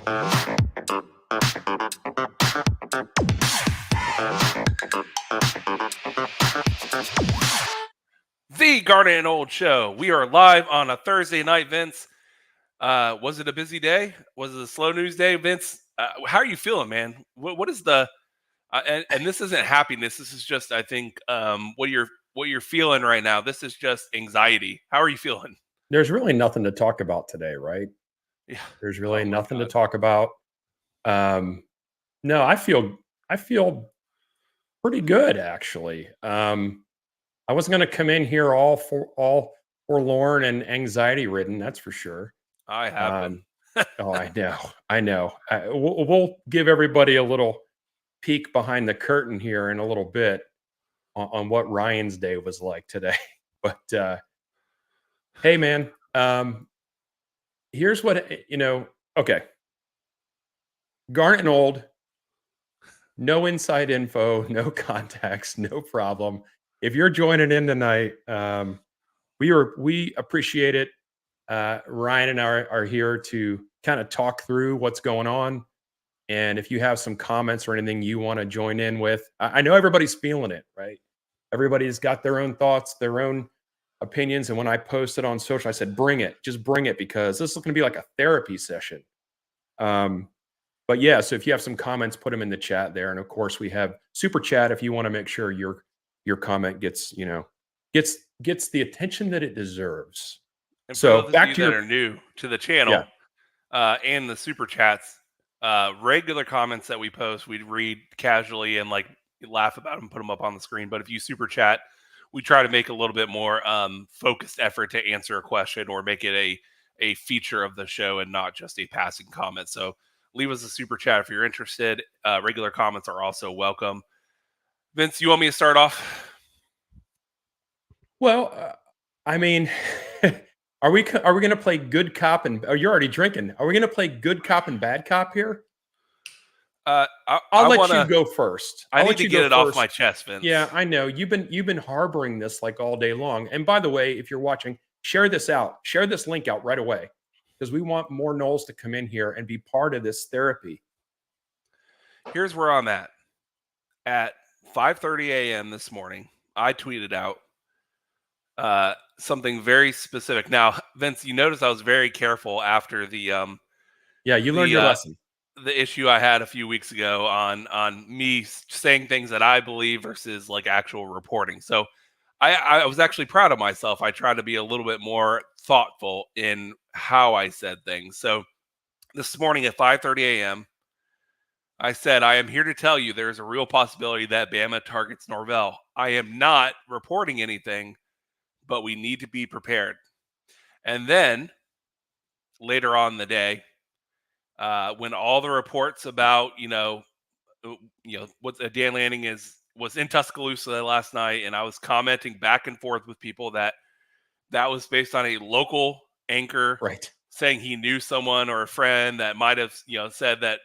The Garnet and Old Show. We are live on a Thursday night, Vince. Was it a busy day? Was it a slow news day, Vince? How are you feeling, man? What is the and this isn't happiness. This is just, I think, what you're feeling right now. This is just anxiety. How are you feeling? There's really nothing to talk about today, right? Yeah. There's really Oh my nothing to God. talk about. No, I feel pretty good actually. I wasn't going to come in here all forlorn and anxiety ridden, that's for sure. I have been. Oh, I know. We'll give everybody a little peek behind the curtain here in a little bit on what Ryan's day was like today. But hey, man, here's what Okay, Garnet and Old, no inside info, no contacts, no problem. If you're joining in tonight, we appreciate it. Ryan and I are here to kind of talk through what's going on. And if you have some comments or anything you want to join in with, I know everybody's feeling it, right? Everybody's got their own thoughts, their own opinions. And when I posted on social, I said, bring it, just bring it, because this is going to be like a therapy session. But yeah, so if you have some comments, put them in the chat there. And of course, we have super chat if you want to make sure your comment gets the attention that it deserves. And for So those back of to you that are new to the channel, and the super chats, regular comments that we post, we read casually and like laugh about them, put them up on the screen. But if you super chat, we try to make a little bit more focused effort to answer a question or make it a feature of the show and not just a passing comment. So leave us a super chat if you're interested. Regular comments are also welcome. Vince, you want me to start off? Well, I mean, are we going to play good cop and? Oh, you're already drinking. Are we going to play good cop and bad cop here? I'll let you go first. I need to get it off my chest, Vince. Yeah, I know you've been harboring this like all day long. And by the way, if you're watching, share this out. Share this link out right away, because we want more Knowles to come in here and be part of this therapy. Here's where I'm at. At 5:30 a.m. this morning, I tweeted out something very specific. Now, Vince, you notice I was very careful after the you learned your lesson. The issue I had a few weeks ago on me saying things that I believe versus like actual reporting. So I was actually proud of myself. I tried to be a little bit more thoughtful in how I said things. So this morning at 5:30 a.m., I said, I am here to tell you there's a real possibility that Bama targets Norvell. I am not reporting anything, but we need to be prepared. And then later on in the day, when all the reports about, what Dan Lanning was in Tuscaloosa last night, and I was commenting back and forth with people that was based on a local anchor, right, saying he knew someone or a friend that might have, said that,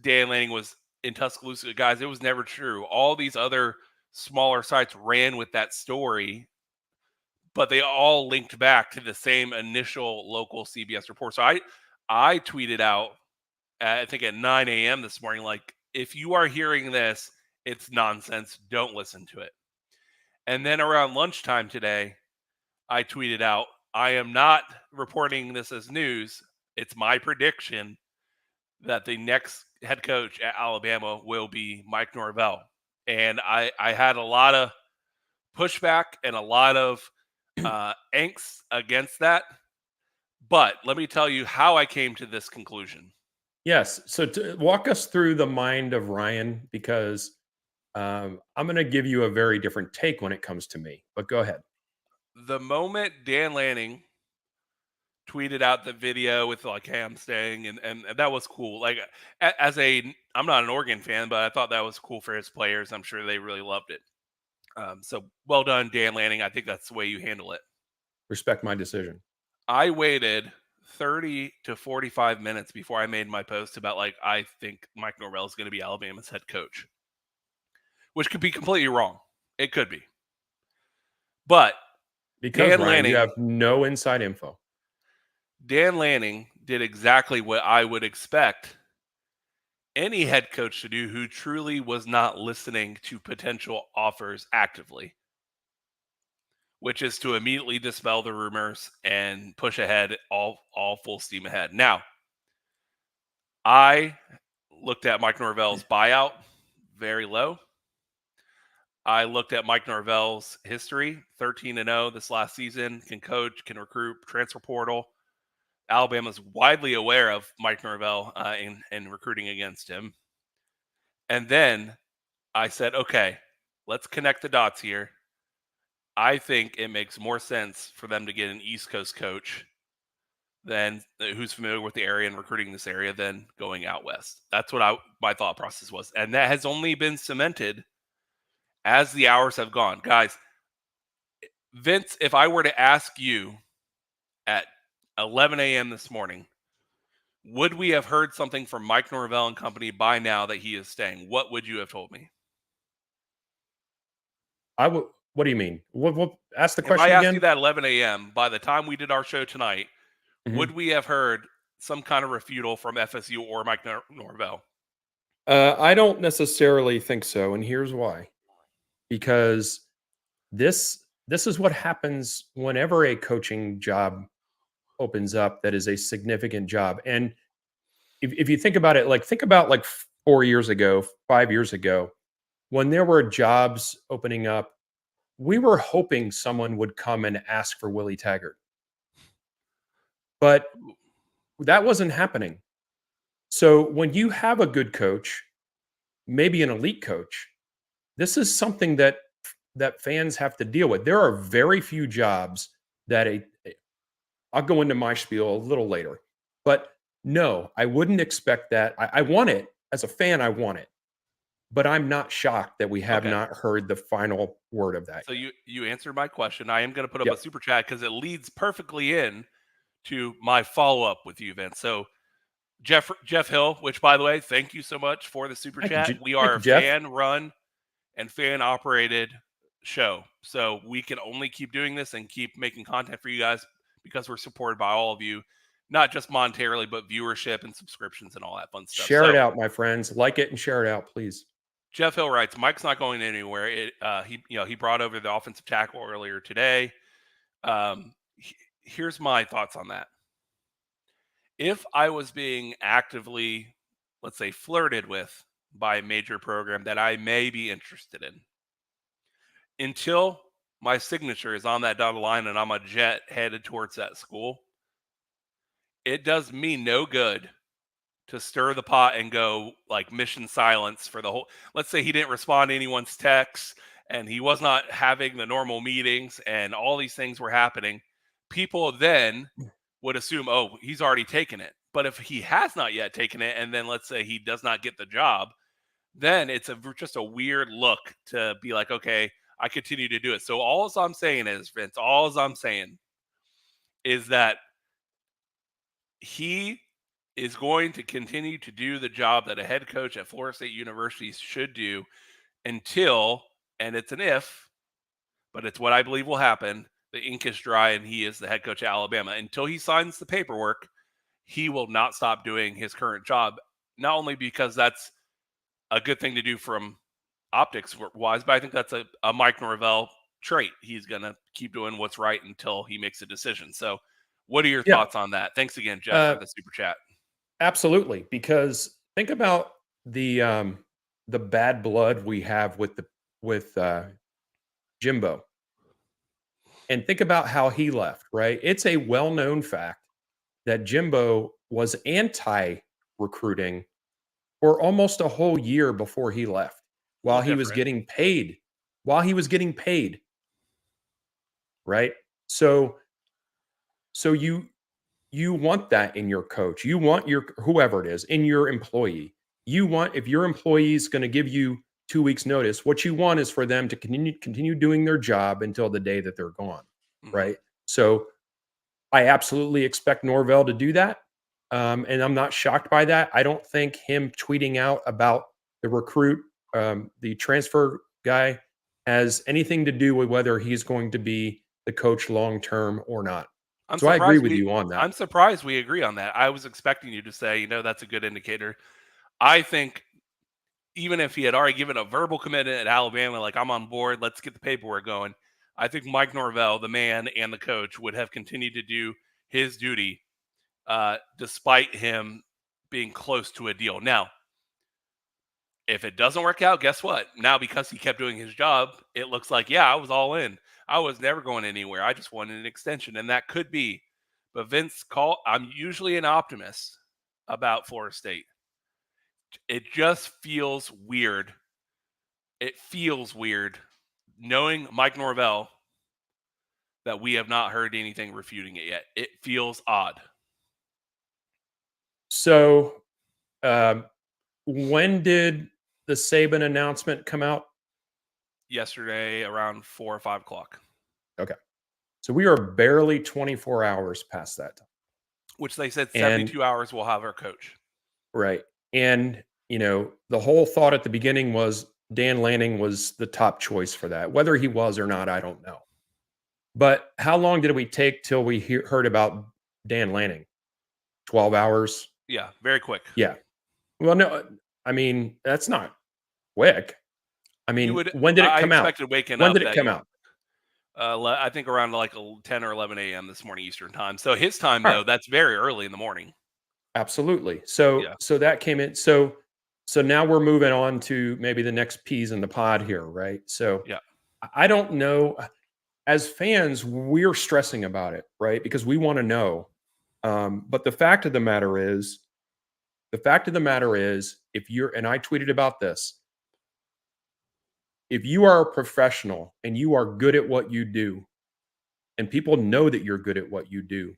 Dan Lanning was in Tuscaloosa. Guys, it was never true. All these other smaller sites ran with that story, but they all linked back to the same initial local CBS report. So I tweeted out, I think at 9 a.m. this morning, like, if you are hearing this, it's nonsense. Don't listen to it. And then around lunchtime today, I tweeted out, I am not reporting this as news. It's my prediction that the next head coach at Alabama will be Mike Norvell. And I had a lot of pushback and a lot of angst against that. But let me tell you how I came to this conclusion. Yes. So walk us through the mind of Ryan, because I'm going to give you a very different take when it comes to me. But go ahead. The moment Dan Lanning tweeted out the video with like, hey, I'm staying, and that was cool. Like, I'm not an Oregon fan, but I thought that was cool for his players. I'm sure they really loved it. So well done, Dan Lanning. I think that's the way you handle it. Respect my decision. I waited 30 to 45 minutes before I made my post about, like, I think Mike Norvell is going to be Alabama's head coach, which could be completely wrong. It could be. But because Dan Ryan, Lanning, you have no inside info. Dan Lanning did exactly what I would expect any head coach to do who truly was not listening to potential offers actively, which is to immediately dispel the rumors and push ahead all full steam ahead. Now, I looked at Mike Norvell's buyout very low. I looked at Mike Norvell's history, 13-0 this last season, can coach, can recruit, transfer portal. Alabama's widely aware of Mike Norvell in recruiting against him. And then I said, okay, let's connect the dots here. I think it makes more sense for them to get an East Coast coach than who's familiar with the area and recruiting this area than going out west. That's what my thought process was. And that has only been cemented as the hours have gone. Guys, Vince, if I were to ask you at 11 a.m. this morning, would we have heard something from Mike Norvell and company by now that he is staying? What would you have told me? I would. What do you mean? What? Ask the If I question asked you again. that 11 a.m., by the time we did our show tonight, would Mhm. we have heard some kind of refutal from FSU or Mike Norvell? I don't necessarily think so, and here's why. Because this is what happens whenever a coaching job opens up that is a significant job. And if you think about it, like think about like 4 years ago, 5 years ago, when there were jobs opening up, we were hoping someone would come and ask for Willie Taggart, but that wasn't happening. So when you have a good coach, maybe an elite coach, this is something that fans have to deal with. There are very few jobs that I'll go into my spiel a little later, but no, I wouldn't expect that. I want it as a fan. I want it, but I'm not shocked that we have Okay. not heard the final word of that So yet. you answered my question. I am going to put up a Yep. super chat because it leads perfectly in to my follow up with you, Vince. So Jeff Hill, which by the way, thank you so much for the super Thank you, chat. We thank are you, a Jeff. fan run and fan operated show, so we can only keep doing this and keep making content for you guys because we're supported by all of you, not just monetarily, but viewership and subscriptions and all that fun stuff. Share it So out, my friends. Like it and share it out, please. Jeff Hill writes, Mike's not going anywhere. He brought over the offensive tackle earlier today. Here's my thoughts on that. If I was being actively, let's say, flirted with by a major program that I may be interested in, until my signature is on that dotted line and I'm a jet headed towards that school, it does me no good to stir the pot and go like mission silence for the whole. Let's say he didn't respond to anyone's texts and he was not having the normal meetings and all these things were happening. People then would assume, oh, he's already taken it. But if he has not yet taken it, and then let's say he does not get the job, then it's just a weird look to be like, okay, I continue to do it. So all I'm saying is, Vince, all I'm saying is that he is going to continue to do the job that a head coach at Florida State University should do until, and it's an if, but it's what I believe will happen. The ink is dry and he is the head coach at Alabama. Until he signs the paperwork, he will not stop doing his current job. Not only because that's a good thing to do from optics wise, but I think that's a Mike Norvell trait. He's going to keep doing what's right until he makes a decision. So, what are your Yeah. thoughts on that? Thanks again, Jeff, for Uh, the super chat. Absolutely, because think about the bad blood we have with Jimbo, and think about how he left. Right, it's a well-known fact that Jimbo was anti-recruiting for almost a whole year before he left, A little while he was different. getting paid. While he was getting paid, right? So, so you want that in your coach. You want your whoever it is in your employee. You want if your employee is going to give you 2 weeks notice, what you want is for them to continue doing their job until the day that they're gone, Hmm. right? So I absolutely expect Norvell to do that, and I'm not shocked by that. I don't think him tweeting out about the recruit, the transfer guy, has anything to do with whether he's going to be the coach long term or not. So I agree with you on that. I'm surprised we agree on that. I was expecting you to say, that's a good indicator. I think even if he had already given a verbal commitment at Alabama, like I'm on board, let's get the paperwork going. I think Mike Norvell, the man and the coach, would have continued to do his duty despite him being close to a deal. Now, if it doesn't work out, guess what? Now, because he kept doing his job, it looks like, yeah, I was all in. I was never going anywhere. I just wanted an extension, and that could be. But I'm usually an optimist about Florida State. It just feels weird. It feels weird knowing Mike Norvell that we have not heard anything refuting it yet. It feels odd. So, when did the Saban announcement come out? Yesterday around 4 or 5 o'clock. Okay. So we are barely 24 hours past that time. Which they said 72 hours we'll have our coach. Right. And, the whole thought at the beginning was Dan Lanning was the top choice for that. Whether he was or not, I don't know. But how long did we take till we heard about Dan Lanning? 12 hours? Yeah, very quick. Yeah. Well, no, I mean, that's not quick. I mean, when did it come out? When did it come out? I think around like 10 or 11 a.m. this morning Eastern time. So his time, though, that's very early in the morning. Absolutely. So that came in. So now we're moving on to maybe the next peas in the pod here, right? So I don't know. As fans, we're stressing about it, right? Because we want to know. But the fact of the matter is, if you're, and I tweeted about this, if you are a professional and you are good at what you do, and people know that you're good at what you do,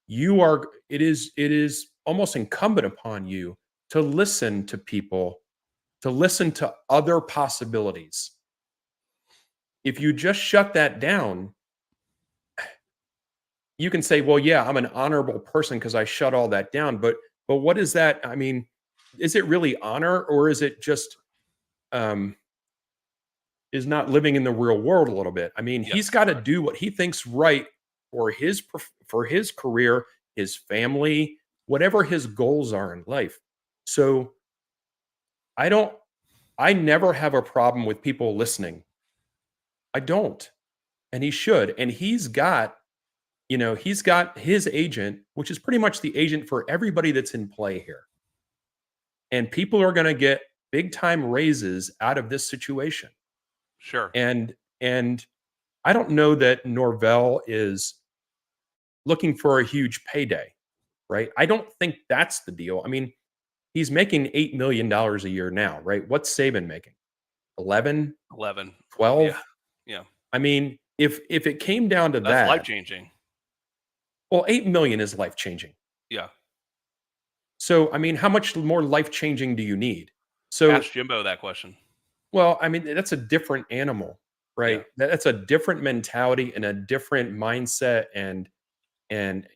it is almost incumbent upon you to listen to people, to listen to other possibilities. If you just shut that down, you can say, well, yeah, I'm an honorable person because I shut all that down. But what is that? I mean, is it really honor, or is it just is not living in the real world a little bit? I mean, he's got to do what he thinks right for his career, his family, whatever his goals are in life. So I never have a problem with people listening. I don't. And he should. And he's got his agent, which is pretty much the agent for everybody that's in play here. And people are going to get big time raises out of this situation. Sure. And I don't know that Norvell is looking for a huge payday, right? I don't think that's the deal. I mean, he's making $8 million a year now, right? What's Saban making? 11? 12? Yeah. I mean, if it came down to that's life-changing. Well, 8 million is life-changing. Yeah. So, I mean, how much more life-changing do you need? So ask Jimbo that question. Well, I mean, that's a different animal, right? Yeah. That's a different mentality and a different mindset and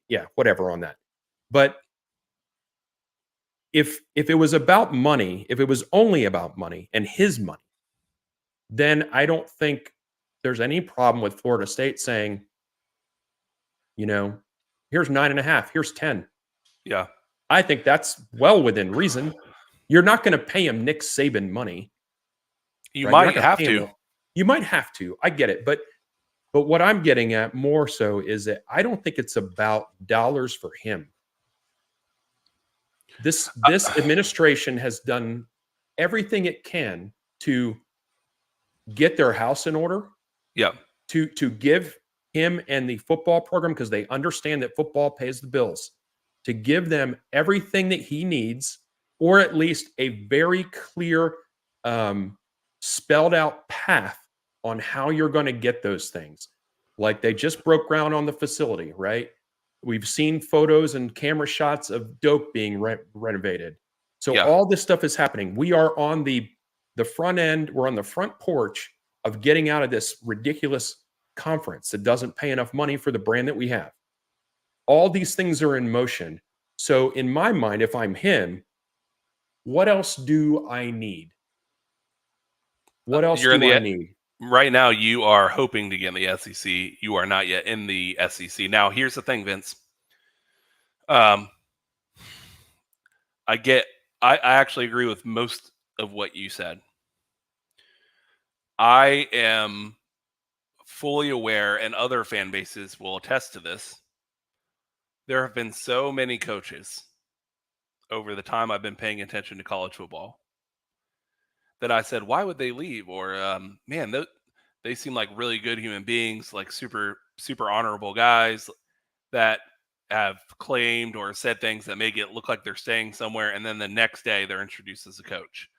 yeah, whatever on that. But if it was about money, if it was only about money and his money, then I don't think there's any problem with Florida State saying, here's 9.5, here's 10. Yeah. I think that's well within reason. You're not going to pay him Nick Saban money. You might have to. You might have to. I get it. But what I'm getting at more so is that I don't think it's about dollars for him. This administration has done everything it can to get their house in order. Yeah. To give him and the football program, because they understand that football pays the bills, to give them everything that he needs, or at least a very clear, spelled out path on how you're going to get those things. Like they just broke ground on the facility, right? We've seen photos and camera shots of Doak being renovated. So all this stuff is happening. We are on the front end. We're on the front porch of getting out of this ridiculous conference that doesn't pay enough money for the brand that we have. All these things are in motion. So in my mind, if I'm him, what else do I need? What else do I need? Right now, you are hoping to get in the SEC. You are not yet in the SEC. Now, here's the thing, Vince. Um, I get. I actually agree with most of what you said. I am fully aware, and other fan bases will attest to this. There have been so many coaches over the time I've been paying attention to college football that I said, why would they leave? Or, man, they seem like really good human beings, like super honorable guys that have claimed or said things that make it look like they're staying somewhere. And then the next day they're introduced as a coach.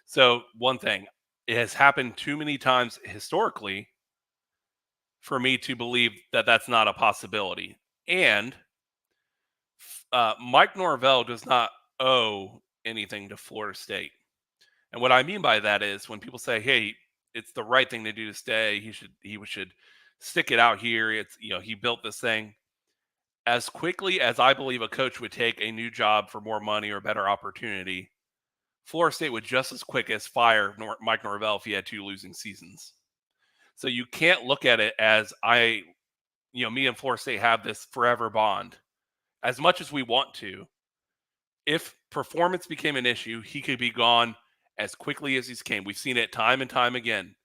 So, one thing, it has happened too many times historically for me to believe that that's not a possibility. And Mike Norvell does not owe anything to Florida State. And what I mean by that is when people say, "Hey, it's the right thing to do to stay. He should stick it out here." It's he built this thing. As quickly as I believe a coach would take a new job for more money or better opportunity, Florida State would just as quick as fire Mike Norvell if he had 2 losing seasons. So you can't look at it as me and Florida State have this forever bond. As much as we want to, if performance became an issue, he could be gone as quickly as he's came. We've seen it time and time again.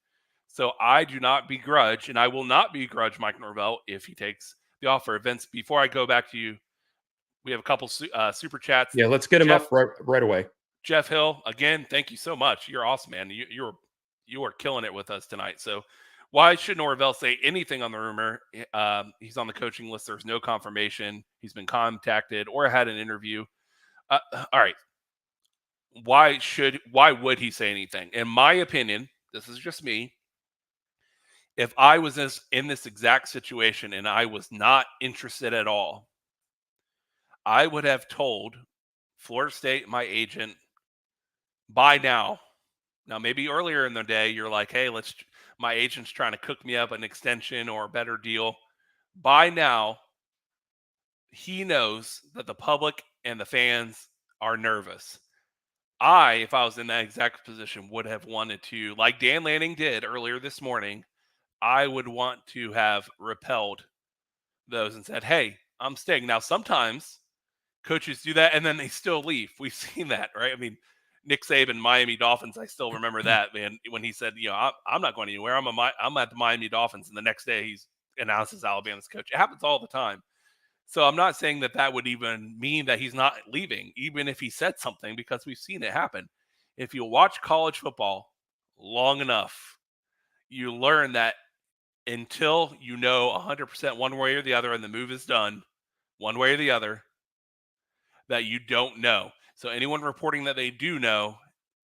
So I do not begrudge, and I will not begrudge Mike Norvell if he takes the offer. Vince, before I go back to you, we have a couple super chats. Yeah, let's get him Jeff up right away. Jeff Hill, again, thank you so much. You're awesome, man. You are killing it with us tonight. So why should Norvell say anything on the rumor? He's on the coaching list. There's no confirmation. He's been contacted or had an interview. All right. Why would he say anything? In my opinion, this is just me. If I was in this exact situation and I was not interested at all, I would have told Florida State, my agent, by now. Now, maybe earlier in the day, you're like, hey, my agent's trying to cook me up an extension or a better deal. By now, he knows that the public and the fans are nervous. If I was in that exact position, would have wanted to, like Dan Lanning did earlier this morning, I would want to have repelled those and said, hey, I'm staying. Now, sometimes coaches do that and then they still leave. We've seen that, right? I mean, Nick Saban, Miami Dolphins, I still remember that, man, when he said, I'm not going anywhere. I'm at the Miami Dolphins. And the next day he's announces Alabama's coach. It happens all the time. So I'm not saying that would even mean that he's not leaving, even if he said something, because we've seen it happen. If you watch college football long enough, you learn that until you know 100% one way or the other and the move is done, one way or the other, that you don't know. So anyone reporting that they do know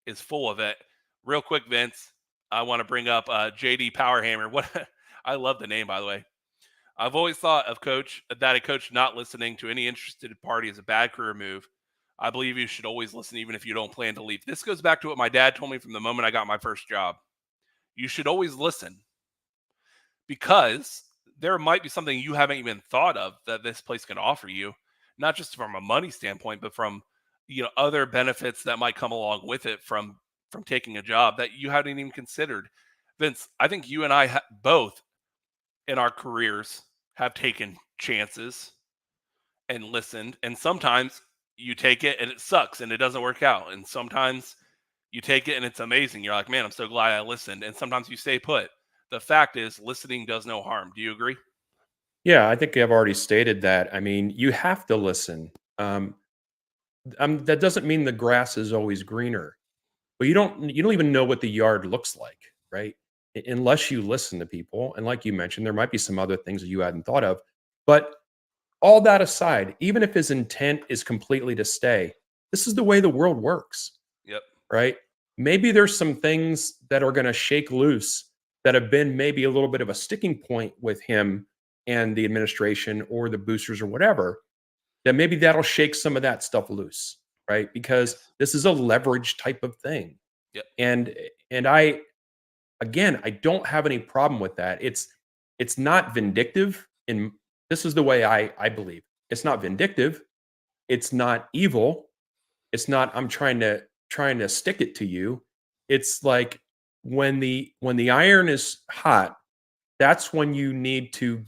is full of it. Real quick, Vince, I want to bring up JD Powerhammer. What I love the name, by the way. I've always thought of that a coach not listening to any interested party is a bad career move. I believe you should always listen, even if you don't plan to leave. This goes back to what my dad told me from the moment I got my first job. You should always listen because there might be something you haven't even thought of that this place can offer you, not just from a money standpoint, but from other benefits that might come along with it from taking a job that you hadn't even considered. Vince, I think you and I both in our careers have taken chances and listened, and sometimes you take it and it sucks and it doesn't work out, and sometimes you take it and it's amazing. You're like, man, I'm so glad I listened. And sometimes you stay put. The fact is, listening does no harm. Do you agree? Yeah, I think I've already stated that. I mean, you have to listen. That doesn't mean the grass is always greener, but you don't even know what the yard looks like, right? Unless you listen to people. And like you mentioned, there might be some other things that you hadn't thought of. But all that aside, even if his intent is completely to stay, this is the way the world works, Yep. right? Maybe there's some things that are going to shake loose that have been maybe a little bit of a sticking point with him and the administration or the boosters or whatever, that maybe that'll shake some of that stuff loose, right? Because Yes. this is a leverage type of thing. Yep. And I again, I don't have any problem with that. It's not vindictive, and this is the way I believe. It's not vindictive. It's not evil. It's not I'm trying to stick it to you. It's like when the iron is hot, that's when you need to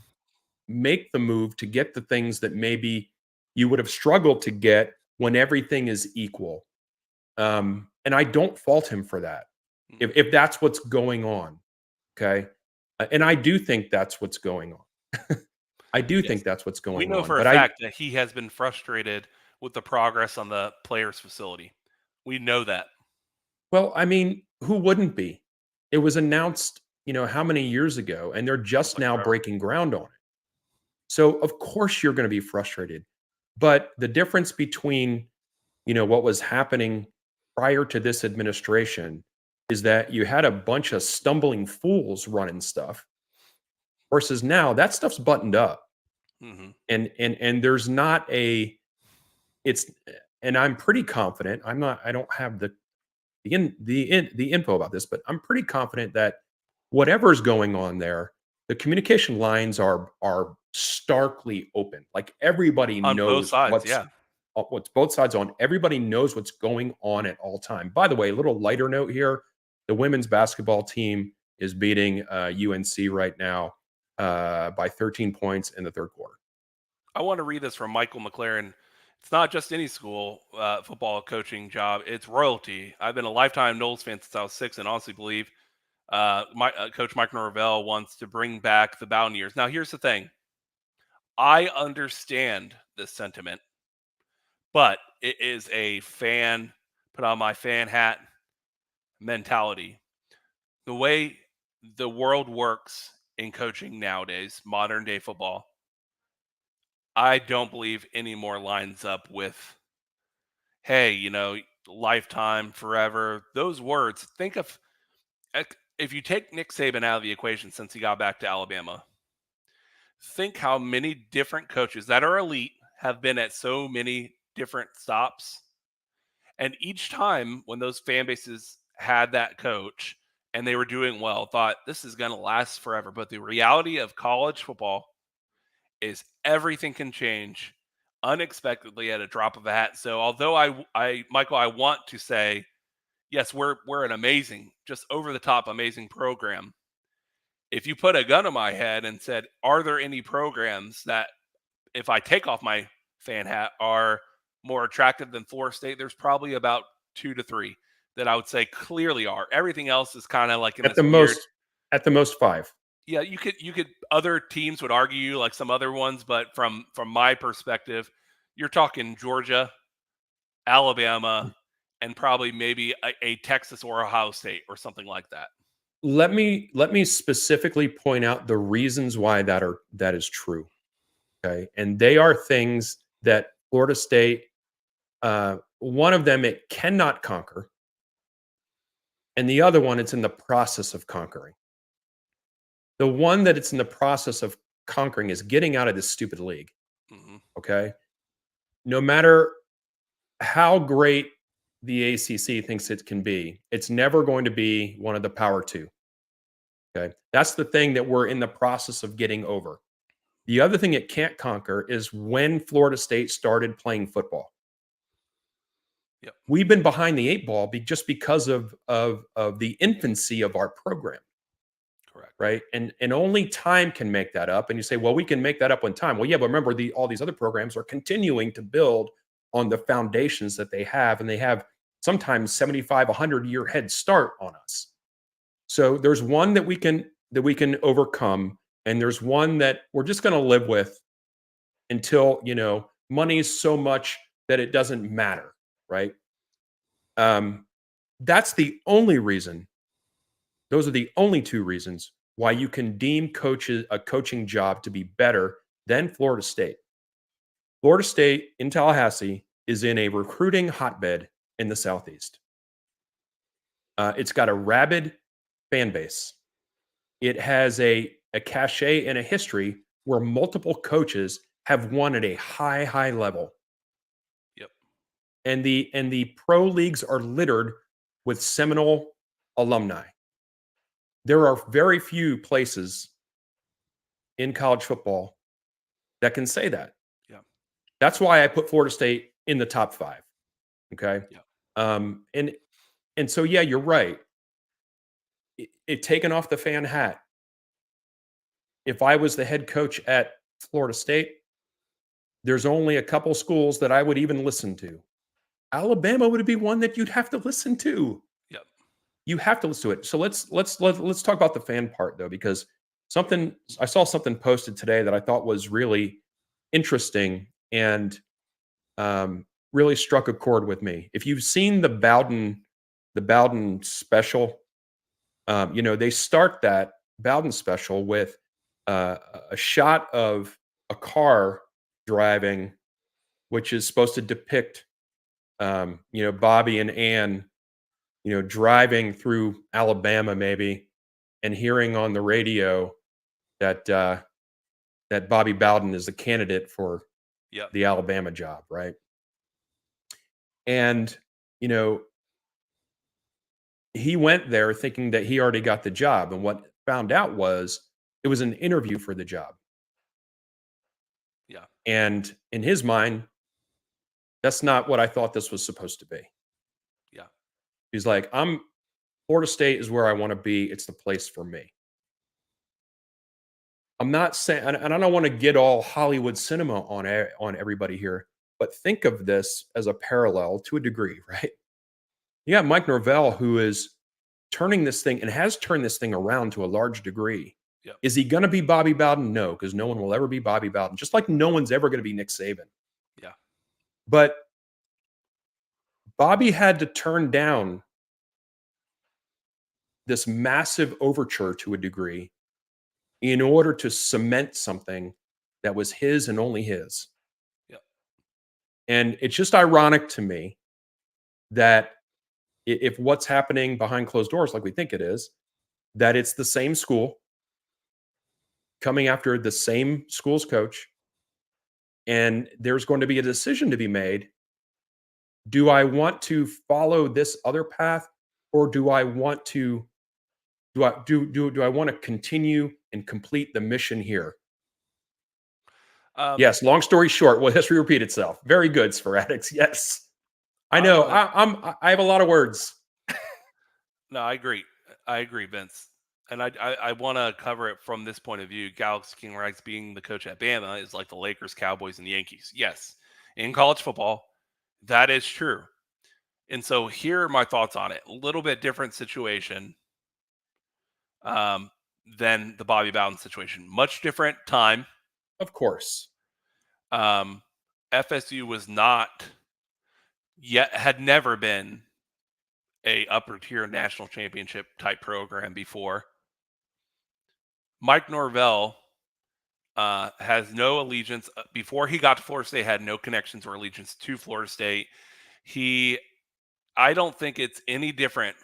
make the move to get the things that maybe you would have struggled to get when everything is equal. And I don't fault him for that. Mhm. If that's what's going on, okay? And I do think that's what's going on. I do Yes. think that's what's We going know on, for a but I fact that he has been frustrated with the progress on the players' facility. We know that. well, I mean, who wouldn't be? It was announced, how many years ago, and they're Feels just like now forever. breaking ground on it. So, of course, you're gonna be frustrated. But the difference between, what was happening prior to this administration is that you had a bunch of stumbling fools running stuff versus now that stuff's buttoned up. Mhm. And there's not a it's and I'm pretty confident. I don't have the info about this, but I'm pretty confident that whatever's going on there, the communication lines are starkly open. Like everybody On both knows sides, yeah. what's both sides on. Everybody knows what's going on at all time. By the way, a little lighter note here: the women's basketball team is beating UNC right now by 13 points in the third quarter. I want to read this from Michael McLaren. It's not just any school football coaching job; it's royalty. I've been a lifetime Knowles fan since I was 6, and honestly believe my coach Mike Norvell wants to bring back the Bowden years. Now, here's the thing: I understand this sentiment, but it is a fan put on my fan hat mentality. The way the world works in coaching nowadays, modern day football, I don't believe any more lines up with, hey, lifetime, forever. Those words, think of if you take Nick Saban out of the equation since he got back to Alabama, think how many different coaches that are elite have been at so many different stops. And each time when those fan bases had that coach and they were doing well, thought this is going to last forever. But the reality of college football is everything can change unexpectedly at a drop of a hat. So although Michael, I want to say, yes, we're an amazing, just over the top amazing program. If you put a gun to my head and said, are there any programs that if I take off my fan hat are more attractive than Florida State, there's probably about 2 to 3 that I would say clearly are. Everything else is kind of like in At this the weird. most, at the most five. Yeah, you could other teams would argue like some other ones, but from my perspective, you're talking Georgia, Alabama, and probably maybe a Texas or Ohio State or something like that. Let me specifically point out the reasons why that is true. Okay. And they are things that Florida State, one of them it cannot conquer, and the other one it's in the process of conquering. The one that it's in the process of conquering is getting out of this stupid league. Hmm. Okay. No matter how great the ACC thinks it can be, it's never going to be one of the power two. Okay. That's the thing that we're in the process of getting over. The other thing it can't conquer is when Florida State started playing football. Yep. We've been behind the 8 ball just because of the infancy of our program, Correct. right? And only time can make that up. And you say, well, we can make that up in time. Well, yeah, but remember all these other programs are continuing to build on the foundations that they have, and they have sometimes 75, 100-year head start on us. So there's one that we can overcome, and there's one that we're just going to live with until money is so much that it doesn't matter, right? Um, that's the only reason. Those are the only two reasons why you can deem coaches a coaching job to be better than Florida State. Florida State in Tallahassee is in a recruiting hotbed in the Southeast. It's got a rabid fan base. It has a cachet and a history where multiple coaches have won at a high level. Yep. And the pro leagues are littered with Seminole alumni. There are very few places in college football that can say that. Yeah. That's why I put Florida State in the top 5. Okay. Yeah. Um, and and so yeah, you're right. taken off the fan hat, if I was the head coach at Florida State, there's only a couple schools that I would even listen to. Alabama would be one that you'd have to listen to. Yep. You have to listen to it. So let's talk about the fan part though, because I saw something posted today that I thought was really interesting and really struck a chord with me. If you've seen the Bowden special, they start that Bowden special with a shot of a car driving, which is supposed to depict, Bobby and Ann, driving through Alabama maybe, and hearing on the radio that that Bobby Bowden is the candidate for Yep. the Alabama job, right? And he went there thinking that he already got the job, and what found out was it was an interview for the job. Yeah. And in his mind, that's not what I thought this was supposed to be. Yeah. He's like, Florida State is where I want to be. It's the place for me. I'm not saying, and I don't want to get all Hollywood cinema on everybody here, but think of this as a parallel to a degree, right? You got Mike Norvell, who is turning this thing and has turned this thing around to a large degree. Yep. Is he going to be Bobby Bowden? No, because no one will ever be Bobby Bowden, just like no one's ever going to be Nick Saban. Yeah. But Bobby had to turn down this massive overture to a degree in order to cement something that was his and only his. Yep. And it's just ironic to me that if what's happening behind closed doors, like we think it is, that it's the same school coming after the same school's coach, and there's going to be a decision to be made. Do I want to follow this other path, or do I want to do I want to continue and complete the mission here? Yes. Long story short, well, history repeat itself. Very good, Sporadics. Yes, I know. I have a lot of words. No, I agree. I agree, Vince. And I want to cover it from this point of view. Galaxy King Rex being the coach at Bama is like the Lakers, Cowboys, and the Yankees. Yes, in college football, that is true. And so here are my thoughts on it. A little bit different situation than the Bobby Bowden situation. Much different time. Of course. FSU was not yet, had never been a upper tier national championship type program before. Mike Norvell has no allegiance. Before he got to Florida State, had no connections or allegiance to Florida State. I don't think it's any different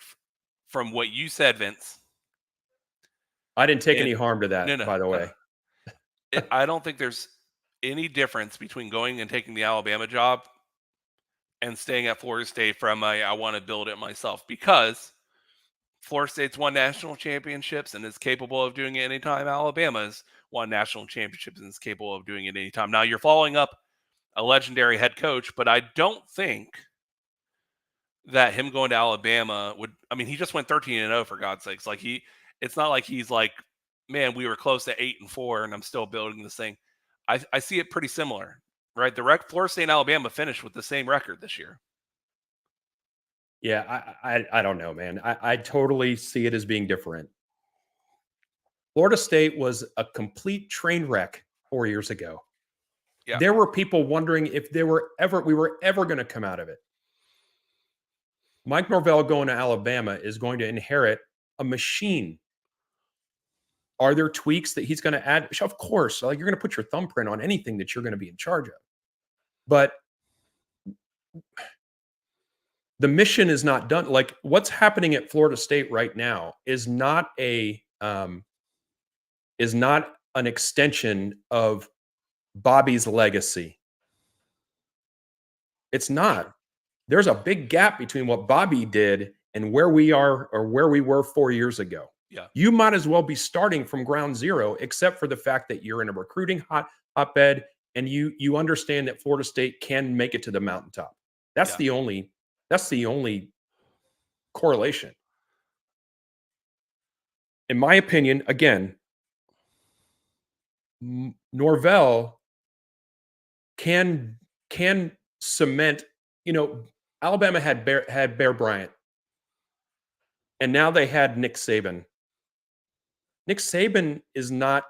from what you said, Vince. I didn't take any harm to that, by the way. I don't think there's any difference between going and taking the Alabama job and staying at Florida State from I want to build it myself, because Florida State's won national championships and is capable of doing it anytime. Alabama's won national championships and is capable of doing it anytime. Now you're following up a legendary head coach, but I don't think that him going to Alabama would, I mean, he just went 13-0 for God's sakes. Like it's not like he's like, man, we were close to 8-4 and I'm still building this thing. I see it pretty similar, right? Florida State and Alabama finished with the same record this year. Yeah, I don't know, man. I totally see it as being different. Florida State was a complete train wreck 4 years ago. Yeah. There were people wondering if we were ever going to come out of it. Mike Norvell going to Alabama is going to inherit a machine. Are there tweaks that he's going to add? Of course, like you're going to put your thumbprint on anything that you're going to be in charge of. But the mission is not done. Like what's happening at Florida State right now is not an extension of Bobby's legacy. It's not. There's a big gap between what Bobby did and where we are or where we were 4 years ago. Yeah. You might as well be starting from ground zero, except for the fact that you're in a recruiting hotbed and you understand that Florida State can make it to the mountaintop. That's the only correlation. in my opinion, again, Norvell can cement. You know, Alabama had Bear Bryant, and now they had Nick Saban. Nick Saban is not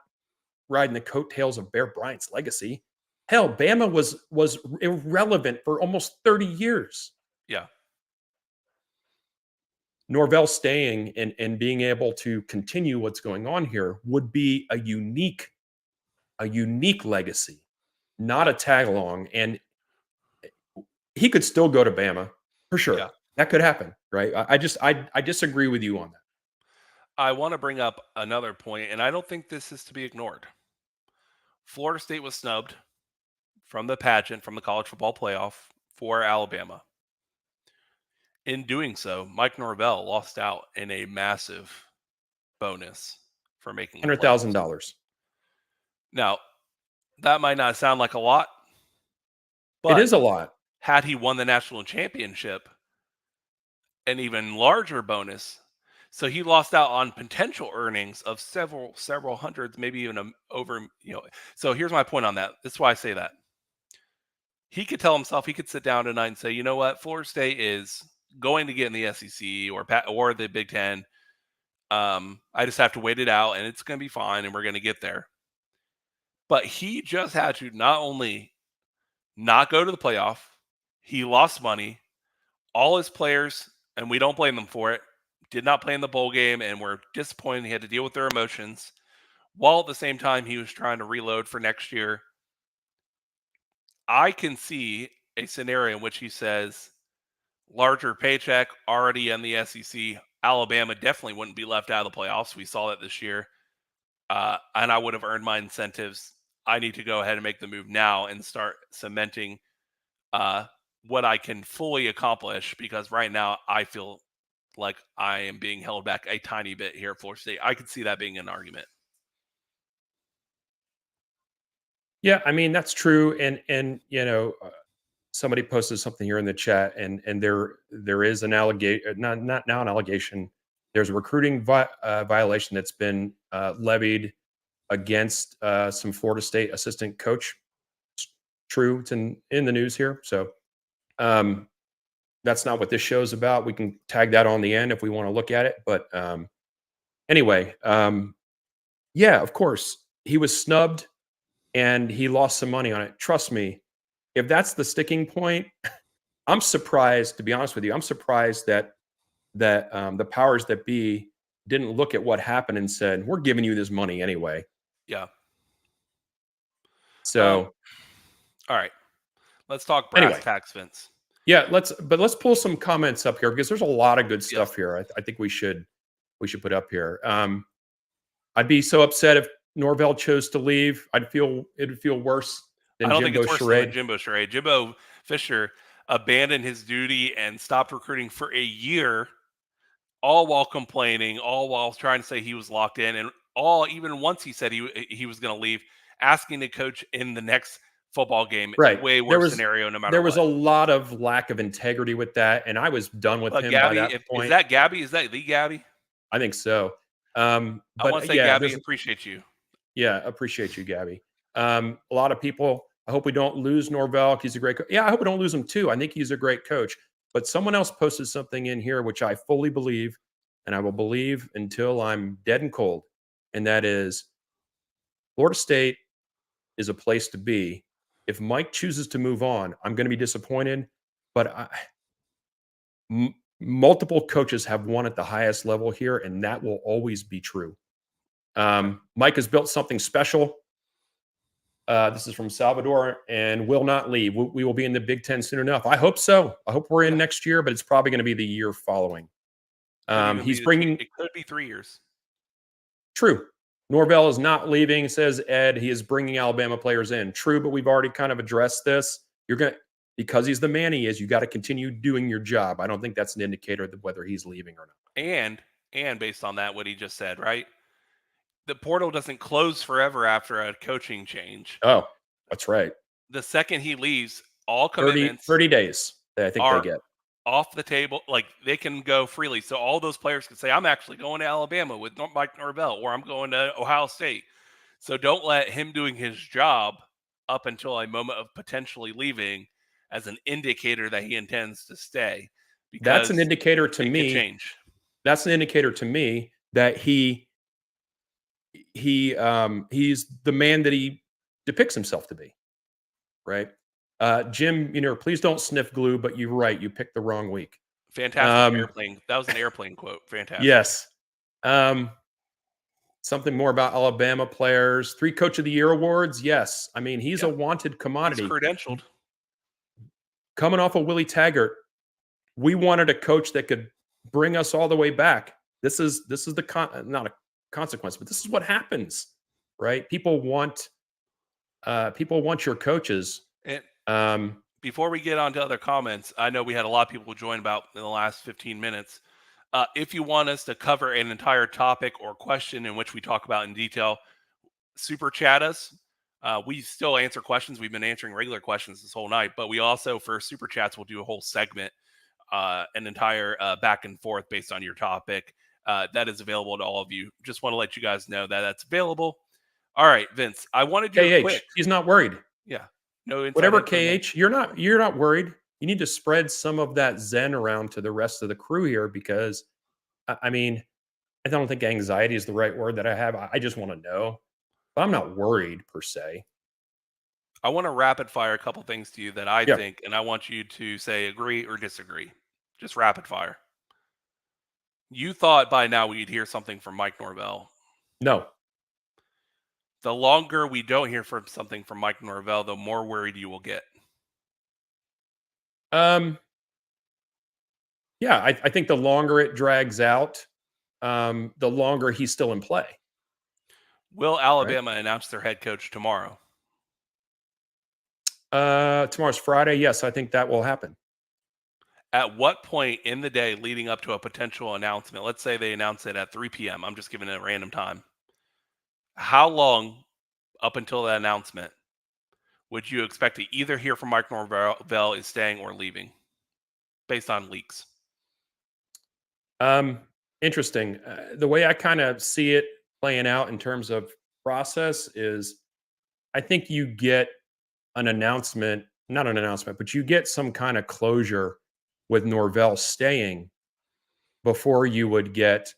riding the coattails of Bear Bryant's legacy. Hell, Bama was irrelevant for almost 30 years. Yeah. Norvell staying and being able to continue what's going on here would be a unique legacy, not a tag along. And he could still go to Bama for sure. Yeah. That could happen, right? I disagree with you on that. I want to bring up another point, and I don't think this is to be ignored. Florida State was snubbed from the pageant from the college football playoff for Alabama. In doing so, Mike Norvell lost out in a massive bonus for making the playoffs. $100,000. Now, that might not sound like a lot, It but is a lot. had he won the national championship, an even larger bonus. So he lost out on potential earnings of several hundreds, maybe even over. So here's my point on that. That's why I say that. He could tell himself, he could sit down tonight and say, you know what, Florida State is going to get in the SEC or the Big Ten. I just have to wait it out, and it's going to be fine, and we're going to get there. But he just had to not only not go to the playoff, he lost money. All his players, and we don't blame them for it, did not play in the bowl game and were disappointed. He had to deal with their emotions, while at the same time he was trying to reload for next year. I can see a scenario in which he says, larger paycheck, already in the SEC. Alabama definitely wouldn't be left out of the playoffs. We saw that this year. And I would have earned my incentives. I need to go ahead and make the move now and start cementing what I can fully accomplish, because right now I feel like I am being held back a tiny bit here at Florida State. I could see that being an argument. Yeah, I mean, that's true. And somebody posted something here in the chat, and there is an allegation, not now an allegation. There's a recruiting violation that's been levied against some Florida State assistant coach. It's true, it's in the news here. So that's not what this show's about. We can tag that on the end if we want to look at it. But anyway, yeah, of course, he was snubbed and he lost some money on it. Trust me, if that's the sticking point, I'm surprised, to be honest with you. I'm surprised that the powers that be didn't look at what happened and said, "We're giving you this money anyway." Yeah. So, all right, let's talk brass anyway, tacks, Vince. Yeah, let's pull some comments up here, because there's a lot of good stuff here. I think we should put up here. I'd be so upset if Norvell chose to leave. It'd feel worse than I don't Jimbo think it's worse Charade. than Jimbo Charade. Jimbo Fisher abandoned his duty and stopped recruiting for a year, all while complaining, all while trying to say he was locked in, and all, even once he said he was going to leave, asking to coach in the next football game. Right. Way worse scenario, no matter what. There was a lot of lack of integrity with that, and I was done with him Gabby, by that point. Is that Gabby? Is that the Gabby? I think so. I want to say, yeah, Gabby, appreciate you. Yeah, appreciate you, Gabby. A lot of people, I hope we don't lose Norvell. He's a great coach. Yeah, I hope we don't lose him too. I think he's a great coach. But someone else posted something in here, which I fully believe, and I will believe until I'm dead and cold. And that is, Florida State is a place to be. If Mike chooses to move on, I'm going to be disappointed. But multiple coaches have won at the highest level here, and that will always be true. Mike has built something special. This is from Salvador, and will not leave. We will be in the Big Ten soon enough. I hope so. I hope we're in next year, but it's probably going to be the year following. He's bringing. It could be 3 years. True. Norvell is not leaving, says Ed. He is bringing Alabama players in. True, but we've already kind of addressed this. Because he's the man he is, you got to continue doing your job. I don't think that's an indicator of whether he's leaving or not. And based on that, what he just said, right? The portal doesn't close forever after a coaching change. Oh, that's right. The second he leaves, all commitments 30 days, I think they get. off the table. Like they can go freely. So all those players can say, I'm actually going to Alabama with Mike Norvell, or I'm going to Ohio State. So don't let him doing his job up until a moment of potentially leaving as an indicator that he intends to stay, That's an because indicator to it could me. change. That's an indicator to me that he's the man that he depicts himself to be, right? Jim, please don't sniff glue, but you're right. You picked the wrong week. Fantastic airplane. That was an airplane quote. Fantastic. Yes. Um, Something more about Alabama players. 3 Coach of the Year awards. Yes. I mean, he's a Yep. wanted He's commodity. credentialed. Coming off of Willie Taggart, we wanted a coach that could bring us all the way back. This is not a consequence, but this is what happens, right? People want your coaches. And Um, before we get on to other comments, I know we had a lot of people join about in the last 15 minutes. If you want us to cover an entire topic or question in which we talk about in detail, super chat us. We still answer questions. We've been answering regular questions this whole night, but we also, for super chats, will do a whole segment, an entire back and forth based on your topic. That is available to all of you. Just want to let you guys know that that's available. All right, Vince, I want to do a KH, quick. he's not worried. Yeah, no inside Whatever info. KH, you're not worried. You need to spread some of that zen around to the rest of the crew here because I mean, I don't think anxiety is the right word that I have. I just want to know. But I'm not worried per se. I want to rapid fire a couple things to you that I Yeah. think, and I want you to say agree or disagree. Just rapid fire. You thought by now we'd hear something from Mike Norvell. No. The longer we don't hear from something from Mike Norvell, the more worried you will get. Um, yeah, I think the longer it drags out, the longer he's still in play. Will Right. Alabama announce their head coach tomorrow? Tomorrow's Friday. Yes, I think that will happen. At what point in the day leading up to a potential announcement, let's say they announce it at 3 p.m., I'm just giving it a random time. How long up until that announcement would you expect to either hear from Mike Norvell is staying or leaving based on leaks? Um, Interesting. The way I kind of see it playing out in terms of process is I think you get an announcement, not an announcement, but you get some kind of closure with Norvell staying before you would get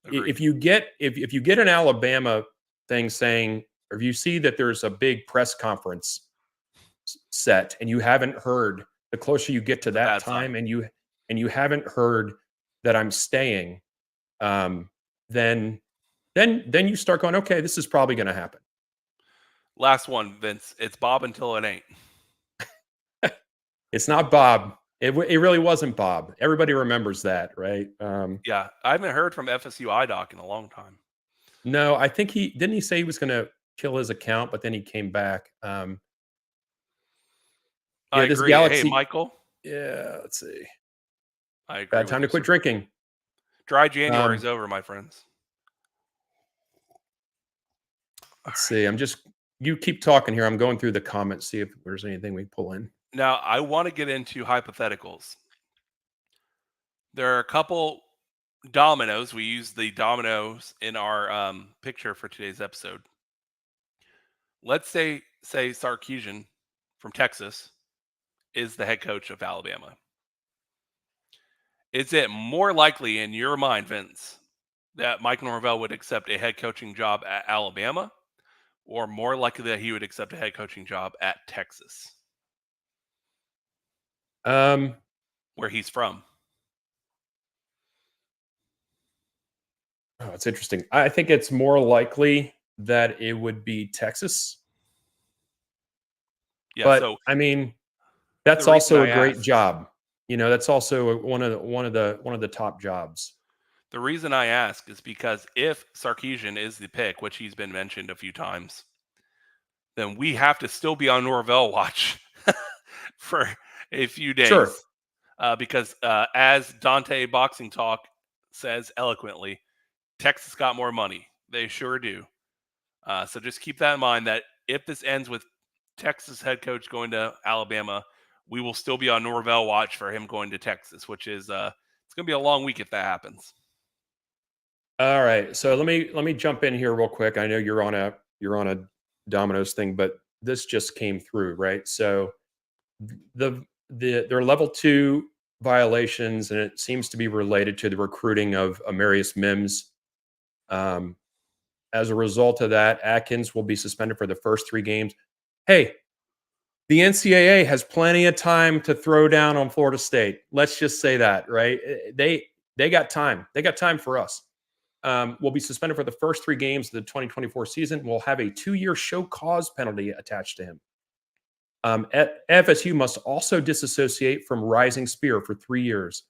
Agreed. if you get an Alabama thing saying or if you see that there's a big press conference set and you haven't heard the closer you get to It's a that bad sign. time and you haven't heard that I'm staying, um, then then you start going, okay, this is probably going to happen. Last one, Vince. It's Bob until it ain't. It's not Bob. It really wasn't Bob. Everybody remembers that, right? Yeah, I haven't heard from FSU IDOC in a long time. No, I think he say he was going to kill his account, but then he came back. I This agree. Hey, Galaxy. Michael, Yeah, let's see. I agree Bad with time you, to quit sir. drinking. Dry January is Um, over, my friends. All let's right. see. You keep talking here. I'm going through the comments, see if there's anything we pull in. Now, I want to get into hypotheticals. There are a couple dominoes. We use the dominoes in our picture for today's episode. Let's say Sarkisian from Texas is the head coach of Alabama. Is it more likely in your mind, Vince, that Mike Norvell would accept a head coaching job at Alabama, or more likely that he would accept a head coaching job at Texas, Um, where he's from? oh, it's interesting. I think it's more likely that it would be Texas, Yeah. but So I mean, the that's reason also I a great ask, job. That's also one of the top jobs. is because if Sarkisian is the pick, which he's been mentioned a few times, then we have to still be on Norvell watch for a few Sure. days. Because as Dante Boxing Talk says eloquently, Texas got more money. They sure do. So just keep that in mind that if this ends with Texas head coach going to Alabama, we will still be on Norvell watch for him going to Texas, which is it's going to be a long week if that happens. All right. So let me jump in here real quick. I know you're on a Domino's thing, but this just came through, right? So there are level 2 violations, and it seems to be related to the recruiting of Amarius Mims. Um, as a result of that, Atkins will be suspended for the first 3 games. Hey, the NCAA has plenty of time to throw down on Florida State. Let's just say that, right? They got time. They got time for us. Will be suspended for the first 3 games of the 2024 season. Will have a 2-year show cause penalty attached to him. FSU must also disassociate from Rising Spear for 3 years.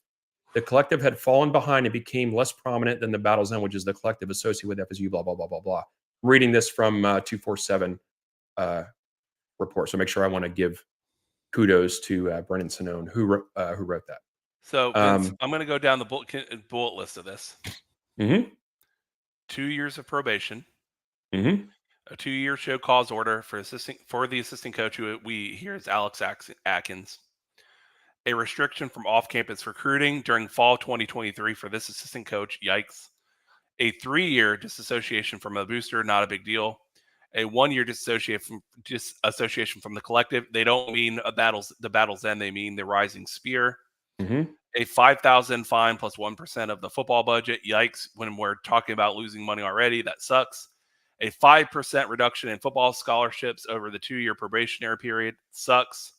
The collective had fallen behind and became less prominent than the Battle's End, which is the collective associated with FSU, blah, blah, blah, blah, blah. Reading this from 247 report. So make sure I want to give kudos to Brennan Sinone, who wrote that. So, Vince, I'm going to go down the bullet list of this. Mm-hmm. 2 years of probation. Mm-hmm. A 2-year show cause order for the assistant coach, who we hear is Alex Atkins. A restriction from off-campus recruiting during fall 2023 for this assistant coach. Yikes. A 3-year disassociation from a booster. Not a big deal. A 1-year disassociation from the collective. They don't mean the Battle's End. They mean the Rising Spear. Mm-hmm. A $5,000 fine plus 1% of the football budget. Yikes. When we're talking about losing money already, that sucks. A 5% reduction in football scholarships over the 2-year probationary period. Sucks.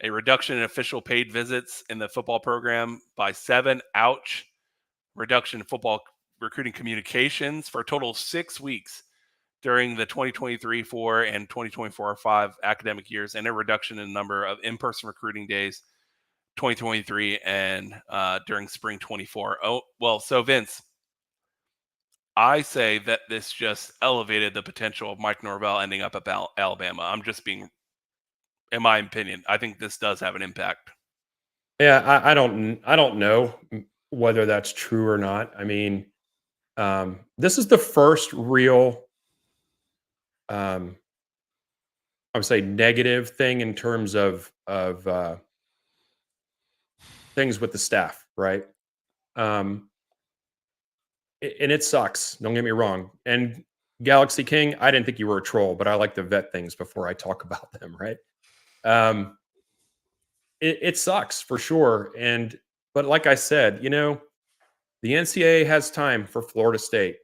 A reduction in official paid visits in the football program by 7. Ouch. Reduction in football recruiting communications for a total of 6 weeks during the 2023-4 and 2024-5 academic years, and a reduction in the number of in-person recruiting days 2023 and during spring 24. Oh, well, so Vince, I say that this just elevated the potential of Mike Norvell ending up at Alabama. I'm just being, in my opinion, I think this does have an impact. Yeah, I don't know whether that's true or not. I mean, this is the first real, I would say, negative thing in terms of things with the staff, right? Um, and it sucks. Don't get me wrong. And Galaxy King, I didn't think you were a troll, but I like to vet things before I talk about them, right? It sucks for sure. But like I said, the NCAA has time for Florida State.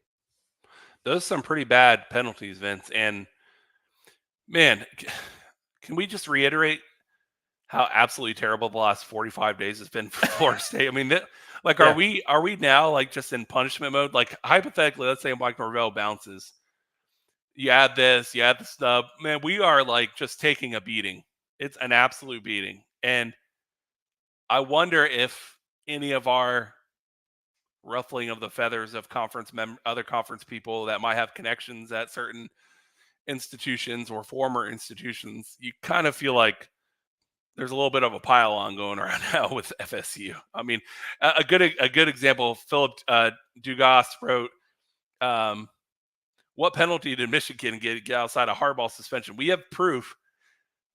Those are some pretty bad penalties, Vince. And man, can we just reiterate how absolutely terrible the last 45 days has been for Florida State? I mean, like, Yeah. are we now like just in punishment mode? Like, hypothetically, let's say Mike Norvell bounces. You add this, you add the snub. Man, we are like just taking a beating. It's an absolute beating. And I wonder if any of our ruffling of the feathers of other conference people that might have connections at certain institutions or former institutions, you kind of feel like there's a little bit of a pile on going around now with FSU. I mean, a good example. Philip Dugas wrote, "What penalty did Michigan get outside a hardball suspension? We have proof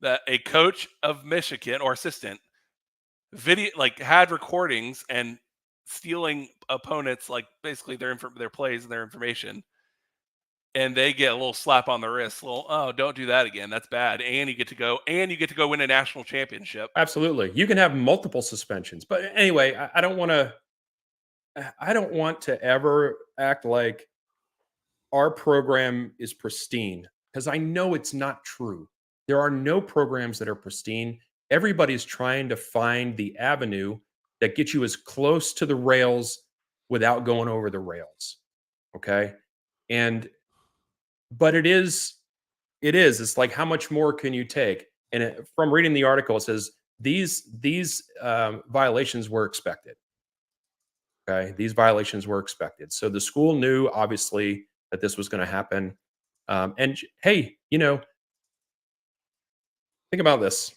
that a coach of Michigan or assistant had recordings and stealing opponents, like basically their plays and their information, and they get a little slap on the wrist. Little, oh, don't do that again. That's bad. And you get to go win a national championship." Absolutely. You can have multiple suspensions. But anyway, I don't want to ever act like our program is pristine, because I know it's not true. There are no programs that are pristine. Everybody's trying to find the avenue that gets you as close to the rails without going over the rails. Okay? And but it's like, how much more can you take? And from reading the article, it says these violations were expected. Okay, these violations were expected. So the school knew, obviously, that this was going to happen. Hey, think about this.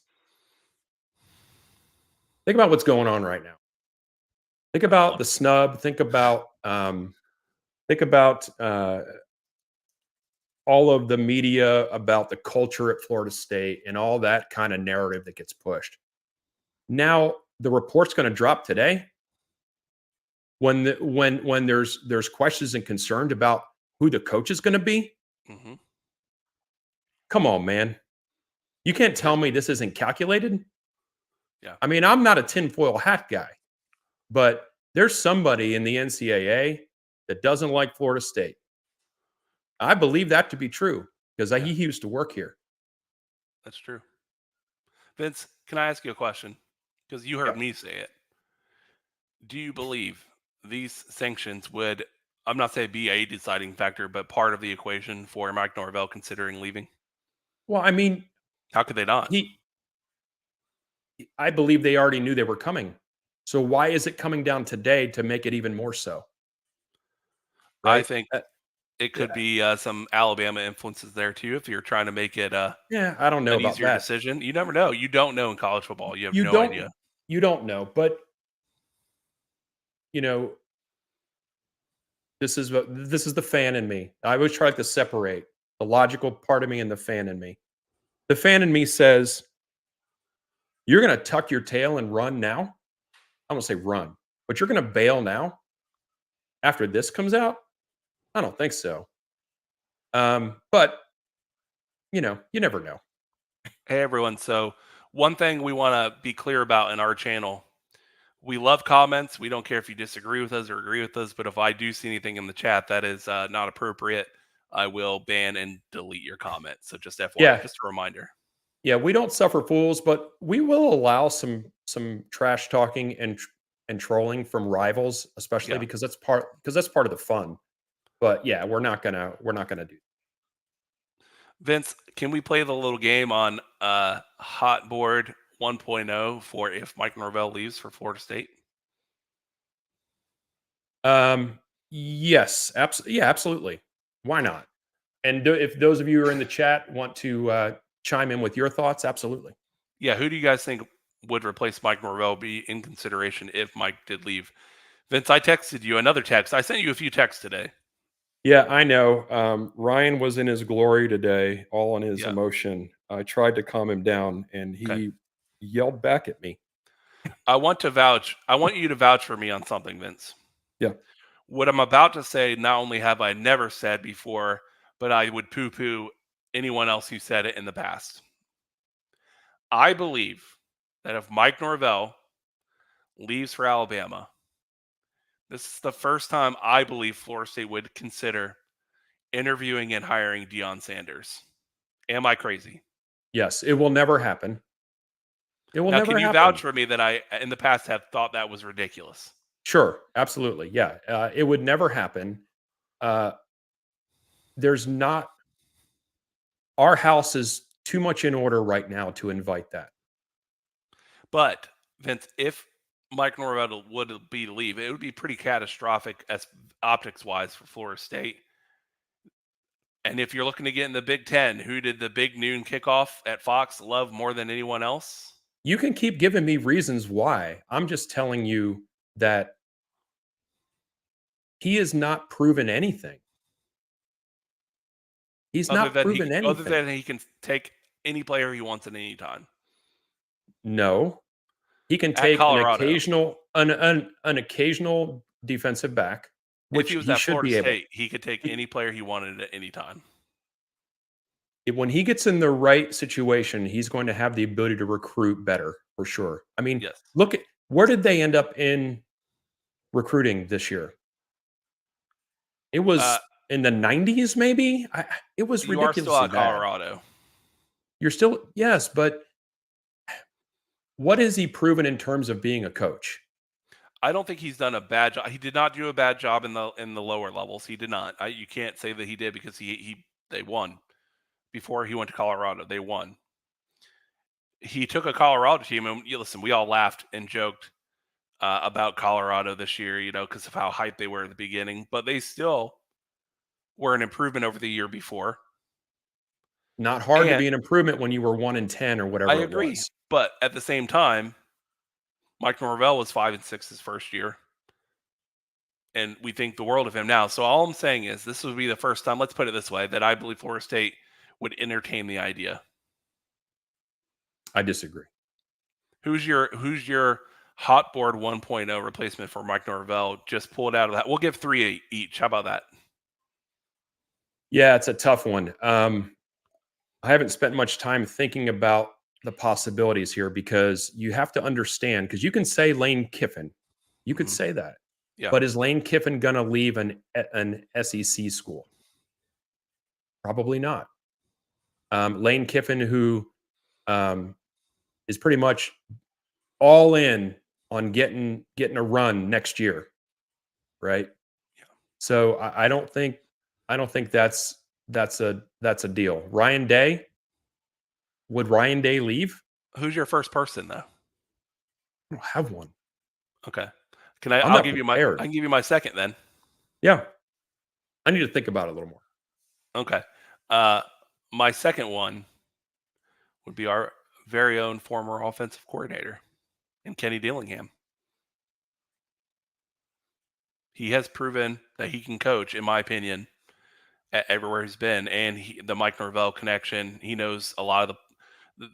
Think about what's going on right now. Think about the snub. Think about all of the media about the culture at Florida State and all that kind of narrative that gets pushed. Now the report's going to drop today when there's questions and concerned about who the coach is going to be. Mm-hmm. Come on, man. You can't tell me this isn't calculated. Yeah. I mean, I'm not a tinfoil hat guy, but there's somebody in the NCAA that doesn't like Florida State. I believe that to be true because Yeah. he used to work here. That's true. Vince, can I ask you a question? Because you heard Yep. me say it. Do you believe these sanctions would, I'm not saying be a deciding factor, but part of the equation for Mike Norvell considering leaving? Well, I mean, How could they not? he I believe they already knew they were coming. So why is it coming down today to make it even more so? I Right? think it Yeah. could be some Alabama influences there too. If you're trying to make it Yeah, I don't know an about easier that. decision, you never know. You don't know in college football. You have You no don't idea. you don't know, but you know, this is the fan in me. I always try to separate the logical part of me and the fan in me. The fan in me says, "You're going to tuck your tail and run now." I don't say run, but you're going to bail now after this comes out? I don't think so. But you never know. Hey everyone. So one thing we want to be clear about in our channel, we love comments. We don't care if you disagree with us or agree with us, but if I do see anything in the chat that is not appropriate, I will ban and delete your comment. So just FYI, Yeah, just a reminder. yeah, we don't suffer fools, but we will allow some trash talking and trolling from rivals, especially Yeah. because that's part of the fun. But yeah, we're not gonna do. Vince, can we play the little game on Hot Board 1.0 for if Mike Norvell leaves for Florida State? Yes, yeah, absolutely. Why not? And if those of you who are in the chat want to chime in with your thoughts, absolutely. Yeah, who do you guys think would replace Mike Norvell be in consideration if Mike did leave? Vince, I texted you another text. I sent you a few texts today. Yeah, I know. Ryan was in his glory today, all in his Yeah. emotion. I tried to calm him down, and Okay. he yelled back at me. I want to vouch. I want you to vouch for me on something, Vince. Yeah. What I'm about to say, not only have I never said before, but I would poo poo anyone else who said it in the past. I believe that if Mike Norvell leaves for Alabama, this is the first time I believe Florida State would consider interviewing and hiring Deion Sanders. Am I crazy? Yes, it will never happen. It will Now, can never you vouch happen. for me that I, in the past, have thought that was ridiculous? Sure, absolutely. Yeah, it would never happen. Uh, there's not. Our house is too much in order right now to invite that. But, Vince, if Mike Norvell would be to leave, it would be pretty catastrophic as optics wise for Florida State. And if you're looking to get in the Big Ten, who did the big noon kickoff at Fox love more than anyone else? You can keep giving me reasons why. I'm just telling you that he has not proven anything. He's not proven Other anything. than he can take any player he wants at any time. No, he can At take Colorado, an occasional defensive back, if which he was he at should Florida be able. State, he could take any player he wanted at any time. When he gets in the right situation, he's going to have the ability to recruit better for sure. I mean, Yes. look at where did they end up in recruiting this year? It Uh, was in the 90s, maybe. It was you are still ridiculously at bad. Colorado. You're still yes, but what has he proven in terms of being a coach? I don't think he's done a bad job. He did not do a bad job in the lower levels. He did not. You can't say that he did because they won before he went to Colorado. They won. He took a Colorado team, and listen, we all laughed and joked about Colorado this year, because of how hyped they were at the beginning. But they still were an improvement over the year before. Not hard to And be an improvement when you were 1-10 or I whatever it agree, was. but at the same time, Mike Norvell was 5-6 his first year, and we think the world of him now. So all I'm saying is this would be the first time, let's put it this way, that I believe Florida State would entertain the idea. I disagree. Who's your hot board 1.0 replacement for Mike Norvell? Just pull it out of that. We'll give 3 each. How about that? Yeah, it's a tough one. I haven't spent much time thinking about the possibilities here because you have to understand because you can say Lane Kiffin, you could Mhm. say that, Yeah. but is Lane Kiffin going to leave an SEC school? Probably not. Lane Kiffin, who um, is pretty much all in on getting a run next year, right? So I don't think that's a deal. Ryan Day, would Ryan Day leave? Who's your first person though? I don't have one. Okay. Can I? I'm I'll not give you my. I prepared. can give you my second then. Yeah, I need to think about it a little more. Okay. Uh, my second one would be our very own former offensive coordinator, and Kenny Dillingham. He has proven that he can coach, in my opinion, everywhere he's been, and the Mike Norvell connection. He knows a lot of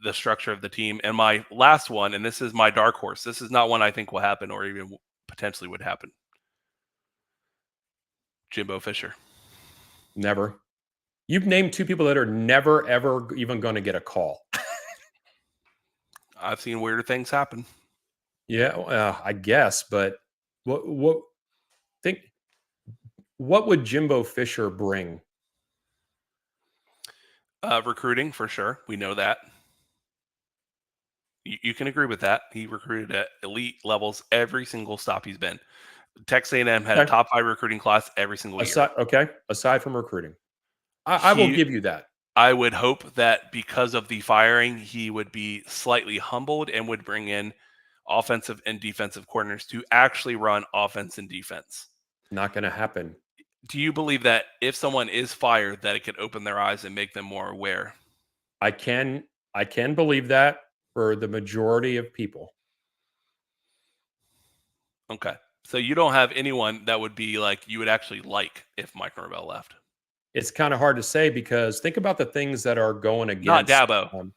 the structure of the team. And my last one, and this is my dark horse. This is not one I think will happen, or even potentially would happen. Jimbo Fisher. Never. You've named two people that are never ever even going to get a call. I've seen weirder things happen. Yeah, I guess, but what think what would Jimbo Fisher bring? Recruiting for sure. We know that. You can agree with that. He recruited at elite levels every single stop he's been. Texas A&M had a Okay, top 5 recruiting class every single year. aside from recruiting, I will He give you that. I would hope that because of the firing, he would be slightly humbled and would bring in offensive and defensive coordinators to actually run offense and defense. Not going to happen. Do you believe that if someone is fired, that it could open their eyes and make them more aware? I can I can believe that for the majority of people. Okay. So you don't have anyone that would be like you would actually like if Mike Norvell left. It's kind of hard to say because think about the things that are going Not against Dabo.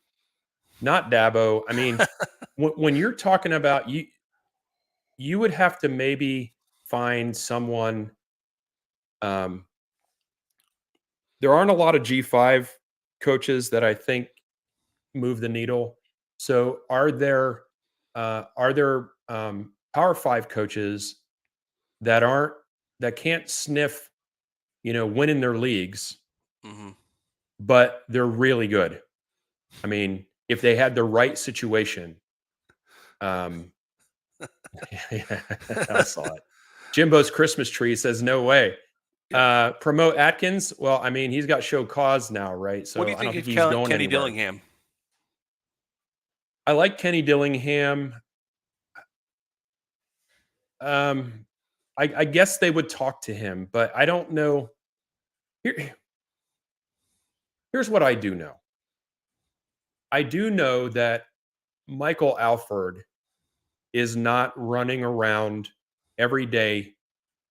not Dabo. I mean, when you're talking about you would have to maybe find someone. Um, there aren't a lot of G5 coaches that I think move the needle. So are there Power Five coaches that aren't that can't sniff, winning their leagues, Hmm. but they're really good? I mean, if they had the right situation, um, I saw it. Jimbo's Christmas tree says, "No way." Yeah. Promote Atkins. Well, I mean, he's got show cause now, right? What do So you I don't think think of he's going Kenny anywhere. Dillingham? I like Kenny Dillingham. Um, I guess they would talk to him, but I don't know. Here, here's what I do know. I do know that Michael Alford is not running around every day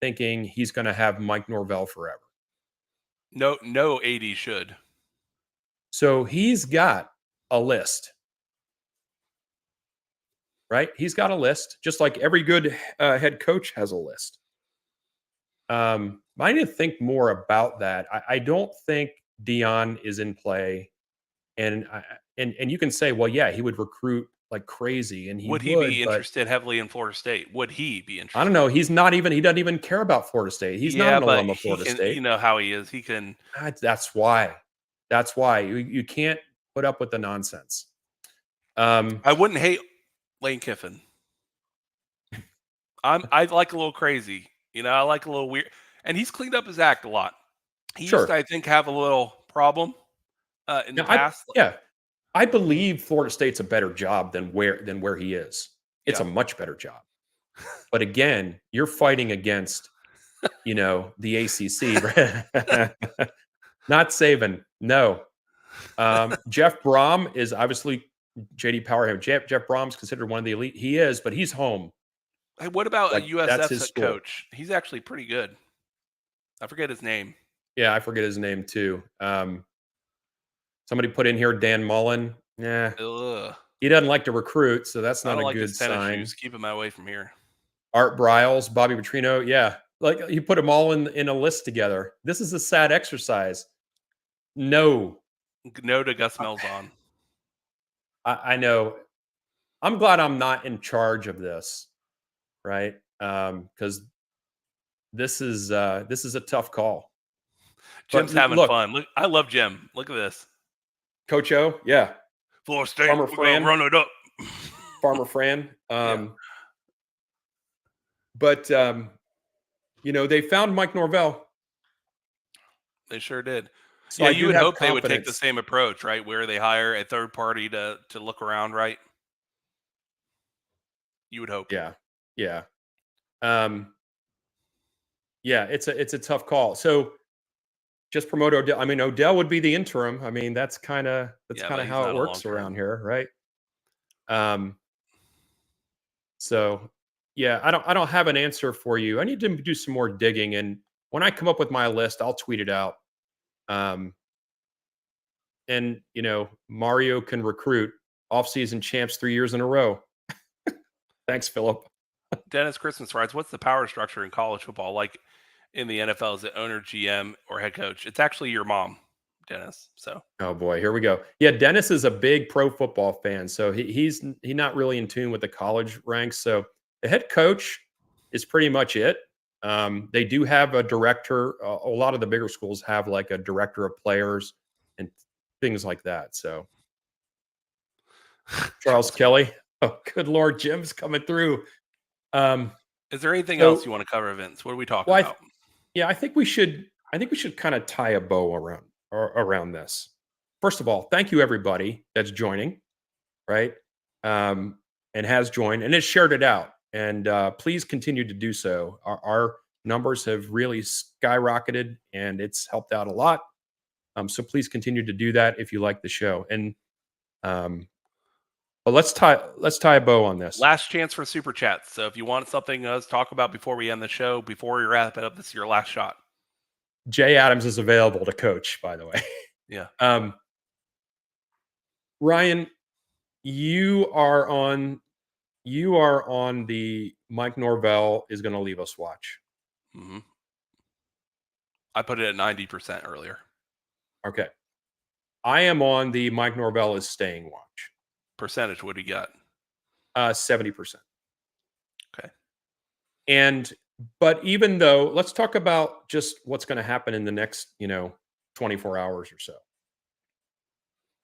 thinking he's going to have Mike Norvell forever. No, no AD should. So he's got a list, right? He's got a list, just like every good head coach has a list. I need to think more about that. I don't think Dion is in play, and and you can say, well, yeah, he would recruit like crazy, and he Would he be would, but interested heavily in Florida State? Would he be I don't know. interested? He doesn't even care about Florida State. He's not Yeah, an but alum of he Florida can. State. You know how he is. He can. That's why. That's why you can't put up with the nonsense. Um, I wouldn't hate Lane Kiffin. I like a little crazy. I like a little weird, and he's cleaned up his act a lot. He used to, sure. I think, have a little problem in the Now, I past. yeah, I believe Florida State's a better job than where he is. It's a Yeah, much better job. But again, you're fighting against, the ACC. Right? Not Saban. No. Jeff Brom is obviously JD Power. Jeff Brom's considered one of the elite. He is, but he's home. hey, what about a Like that's USF's his head school. coach? He's actually pretty good. I forget his name. Yeah, I forget his name too. Somebody put in here Dan Mullen. Yeah, Ugh. He doesn't like to recruit, so that's I not don't a like his good tennis sign. shoes. Keep him away from here. Art Briles, Bobby Petrino, yeah. Like, you put them all in a list together. This is a sad exercise. No. No to Gus Malzahn. I know. I'm glad I'm not in charge of this, right? Because this is a tough call. But Jim's having look, fun. Look, I love Jim. Look at this. Coach O, yeah. Florida State, Farmer we're gonna Fran, run it up. Farmer Fran. Yeah, But they found Mike Norvell, they sure did. so Yeah, I you do would have hope they would take the confidence. same approach, right? Where they hire a third party to look around, right? You would hope. Yeah, yeah, yeah. It's a tough call. So just promote Odell. I mean, Odell would be the interim. I mean, that's kind of Yeah, but he's how it not a long works around term. here, right? Um, so yeah, I don't have an answer for you. I need to do some more digging, and when I come up with my list, I'll tweet it out. Um, and Mario can recruit offseason champs 3 years in a row. Thanks, Philip. Dennis Christmas writes, "What's the power structure in college football like in the NFL? Is it owner, GM, or head coach?" It's actually your mom, Dennis. So Oh boy, here we go. Yeah, Dennis is a big pro football fan, so he's not really in tune with the college ranks. So the head coach is pretty much it. They do have a director. A lot of the bigger schools have like a director of players and things like that. So Charles Charles Kelly. Kelly. Oh, good Lord, Jim's coming through. Um, Is there anything else so, you want to cover, Vince? What are we talking well, about? yeah, I think we should. I think we should kind of tie a bow around this. First of all, thank you everybody that's joining, right? Um, and has joined and has shared it out. And please continue to do so. Our numbers have really skyrocketed, and it's helped out a lot. So please continue to do that if you like the show. And but let's tie a bow on this. Last chance for super chats. So if you want something us talk about before we end the show, before we wrap it up, this is your last shot. Jay Adams is available to coach, by the way. Yeah. um, Ryan, you are on the Mike Norvell is going to leave us watch. Mm-hmm. I put it at 90% earlier. Okay. I am on the Mike Norvell is staying watch. Percentage, what do you got? 70%. Okay. But even though, let's talk about just what's going to happen in the next, 24 hours or so.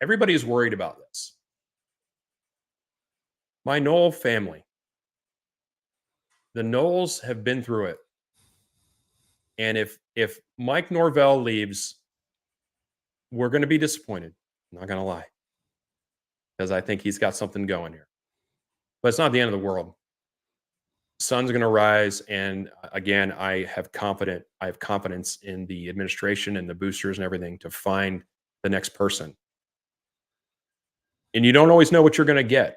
Everybody is worried about this. My Knoll family, the Knowles have been through it. And if Mike Norvell leaves, we're going to be disappointed. I'm not going to lie. Because I think he's got something going here. But it's not the end of the world. Sun's going to rise, and again, I have confidence in the administration and the boosters and everything to find the next person. And you don't always know what you're going to get.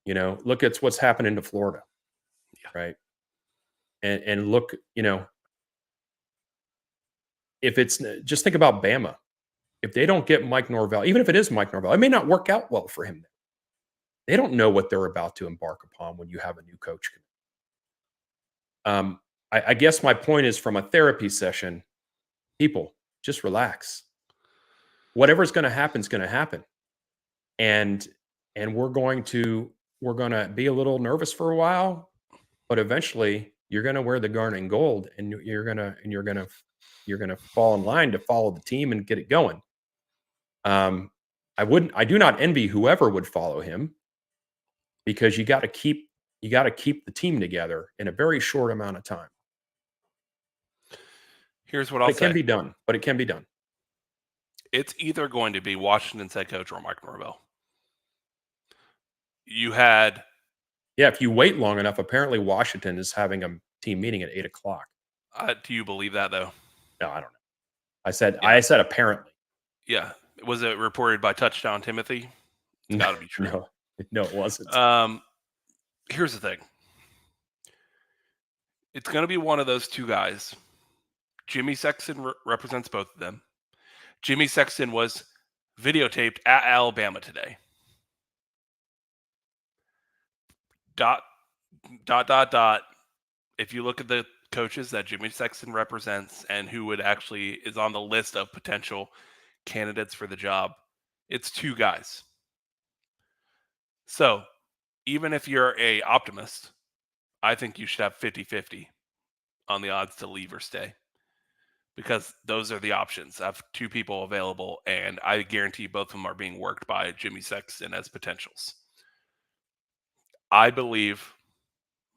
Look at what's happening to Florida, right? And look, if it's just think about Bama. If they don't get Mike Norvell, even if it is Mike Norvell, it may not work out well for him. They don't know what they're about to embark upon when you have a new coach. I guess my point is, from a therapy session, people just relax. Whatever's going to happen is going to happen, and we're going to be a little nervous for a while, but eventually you're going to wear the garnet and gold, and you're going to fall in line to follow the team and get it going. I do not envy whoever would follow him, because you got to keep the team together in a very short amount of time. Here's what I'll say. It can be done, but it can be done. It's either going to be Washington's head coach or Mike Norvell. You had... Yeah, if you wait long enough, apparently Washington is having a team meeting at 8:00. Do you believe that, though? No, I don't know. I said apparently. Yeah. Was it reported by Touchdown Timothy? It's got to be true. No, it wasn't. Here's the thing. It's going to be one of those two guys. Jimmy Sexton represents both of them. Jimmy Sexton was videotaped at Alabama today. dot dot. If you look at the coaches that Jimmy Sexton represents and who would actually is on the list of potential candidates for the job, it's two guys. So even if you're a optimist, I think you should have 50-50 on the odds to leave or stay because those are the options. I have two people available, and I guarantee both of them are being worked by Jimmy Sexton as potentials. I believe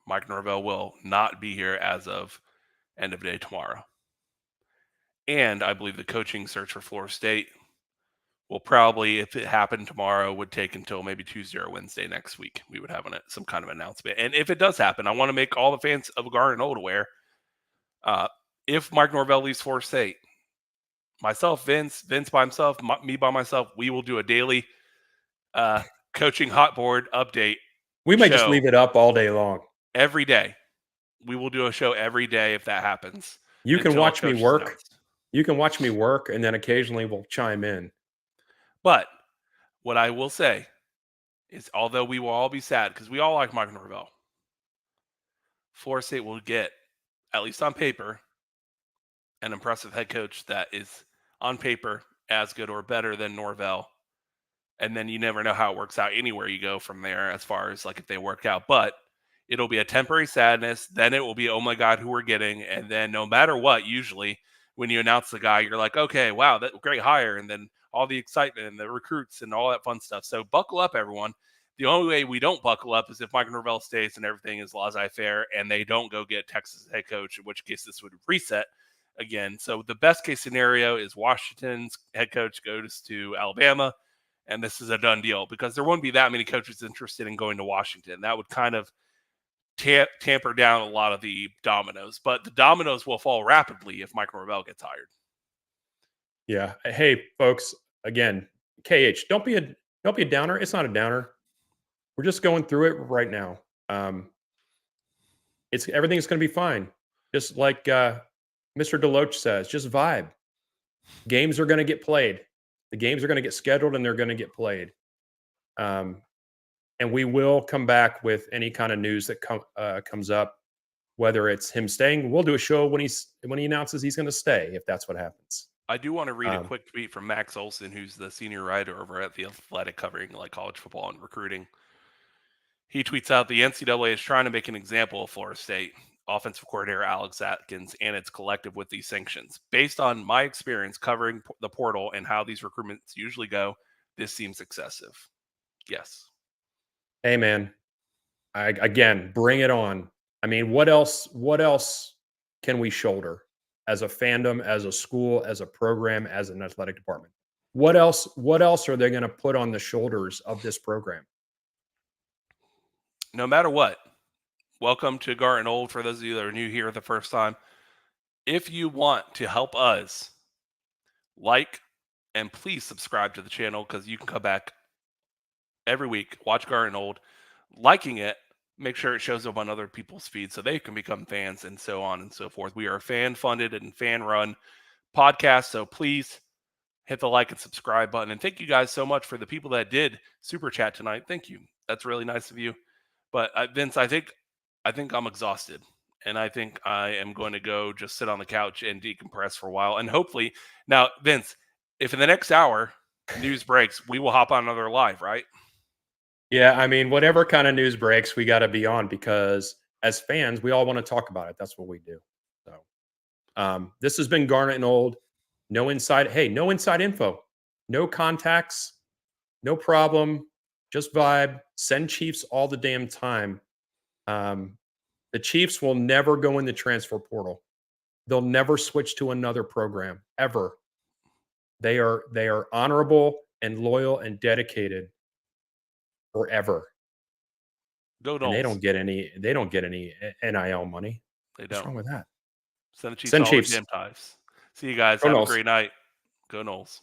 Mike Norvell will not be here as of end of day tomorrow. And I believe the coaching search for Florida State will probably, if it happened tomorrow, would take until maybe Tuesday or Wednesday next week. We would have some kind of announcement. And if it does happen, I want to make all the fans of Garnet Old aware. If Mike Norvell leaves Florida State, myself, Vince by himself, me by myself, we will do a daily coaching hot board update. We might just leave it up all day long. Every day. We will do a show every day if that happens. You can watch me work. You can watch me work, and then occasionally we'll chime in. But what I will say is, although we will all be sad because we all like Mike Norvell, Florida State will get, at least on paper, an impressive head coach that is on paper as good or better than Norvell. And then you never know how it works out anywhere you go from there as far as like if they work out. But it'll be a temporary sadness. Then it will be, oh my God, who we're getting. And then no matter what, usually when you announce the guy, you're like, okay, wow, that great hire. And then all the excitement and the recruits and all that fun stuff. So buckle up, everyone. The only way we don't buckle up is if Mike Norvell stays and everything is laissez-faire and they don't go get Texas head coach, in which case this would reset again. So the best case scenario is Washington's head coach goes to Alabama, and this is a done deal because there won't be that many coaches interested in going to Washington. That would kind of tamper down a lot of the dominoes, but the dominoes will fall rapidly if Mike Norvell gets hired. Yeah. Hey, folks. Again, KH, don't be a downer. It's not a downer. We're just going through it right now. Everything's going to be fine. Just like Mr. Deloach says, just vibe. Games are going to get played. The games are going to get scheduled and they're going to get played. And we will come back with any kind of news that comes up, whether it's him staying. We'll do a show when he announces he's going to stay, if that's what happens. I do want to read a quick tweet from Max Olson, who's the senior writer over at The Athletic covering like college football and recruiting. He tweets out, the NCAA is trying to make an example of Florida State offensive coordinator Alex Atkins and its collective with these sanctions. Based on my experience covering the portal and how these recruitments usually go, this seems excessive. Yes. Hey, man. Again, bring it on. I mean, what else can we shoulder as a fandom, as a school, as a program, as an athletic department? What else are they going to put on the shoulders of this program? No matter what, welcome to Garden Old for those of you that are new here the first time. If you want to help us, like and please subscribe to the channel because you can come back every week, watch Garden Old, liking it, make sure it shows up on other people's feeds so they can become fans and so on and so forth. We are a fan-funded and fan-run podcast, so please hit the like and subscribe button. And thank you guys so much for the people that did super chat tonight. Thank you. That's really nice of you. But Vince, I think I'm exhausted, and I think I am going to go just sit on the couch and decompress for a while. And hopefully, now, Vince, if in the next hour news breaks, we will hop on another live, right? Yeah, I mean, whatever kind of news breaks, we got to be on because as fans, we all want to talk about it. That's what we do. So, this has been Garnet and Old. No inside info, no contacts, no problem. Just vibe. Send Chiefs all the damn time. The Chiefs will never go in the transfer portal. They'll never switch to another program ever. They are honorable and loyal and dedicated forever. Go Noles. And they don't get any NIL money. They don't. What's wrong with that? Send the Chiefs all the damn ties. See you guys. Have a great night. Go Noles.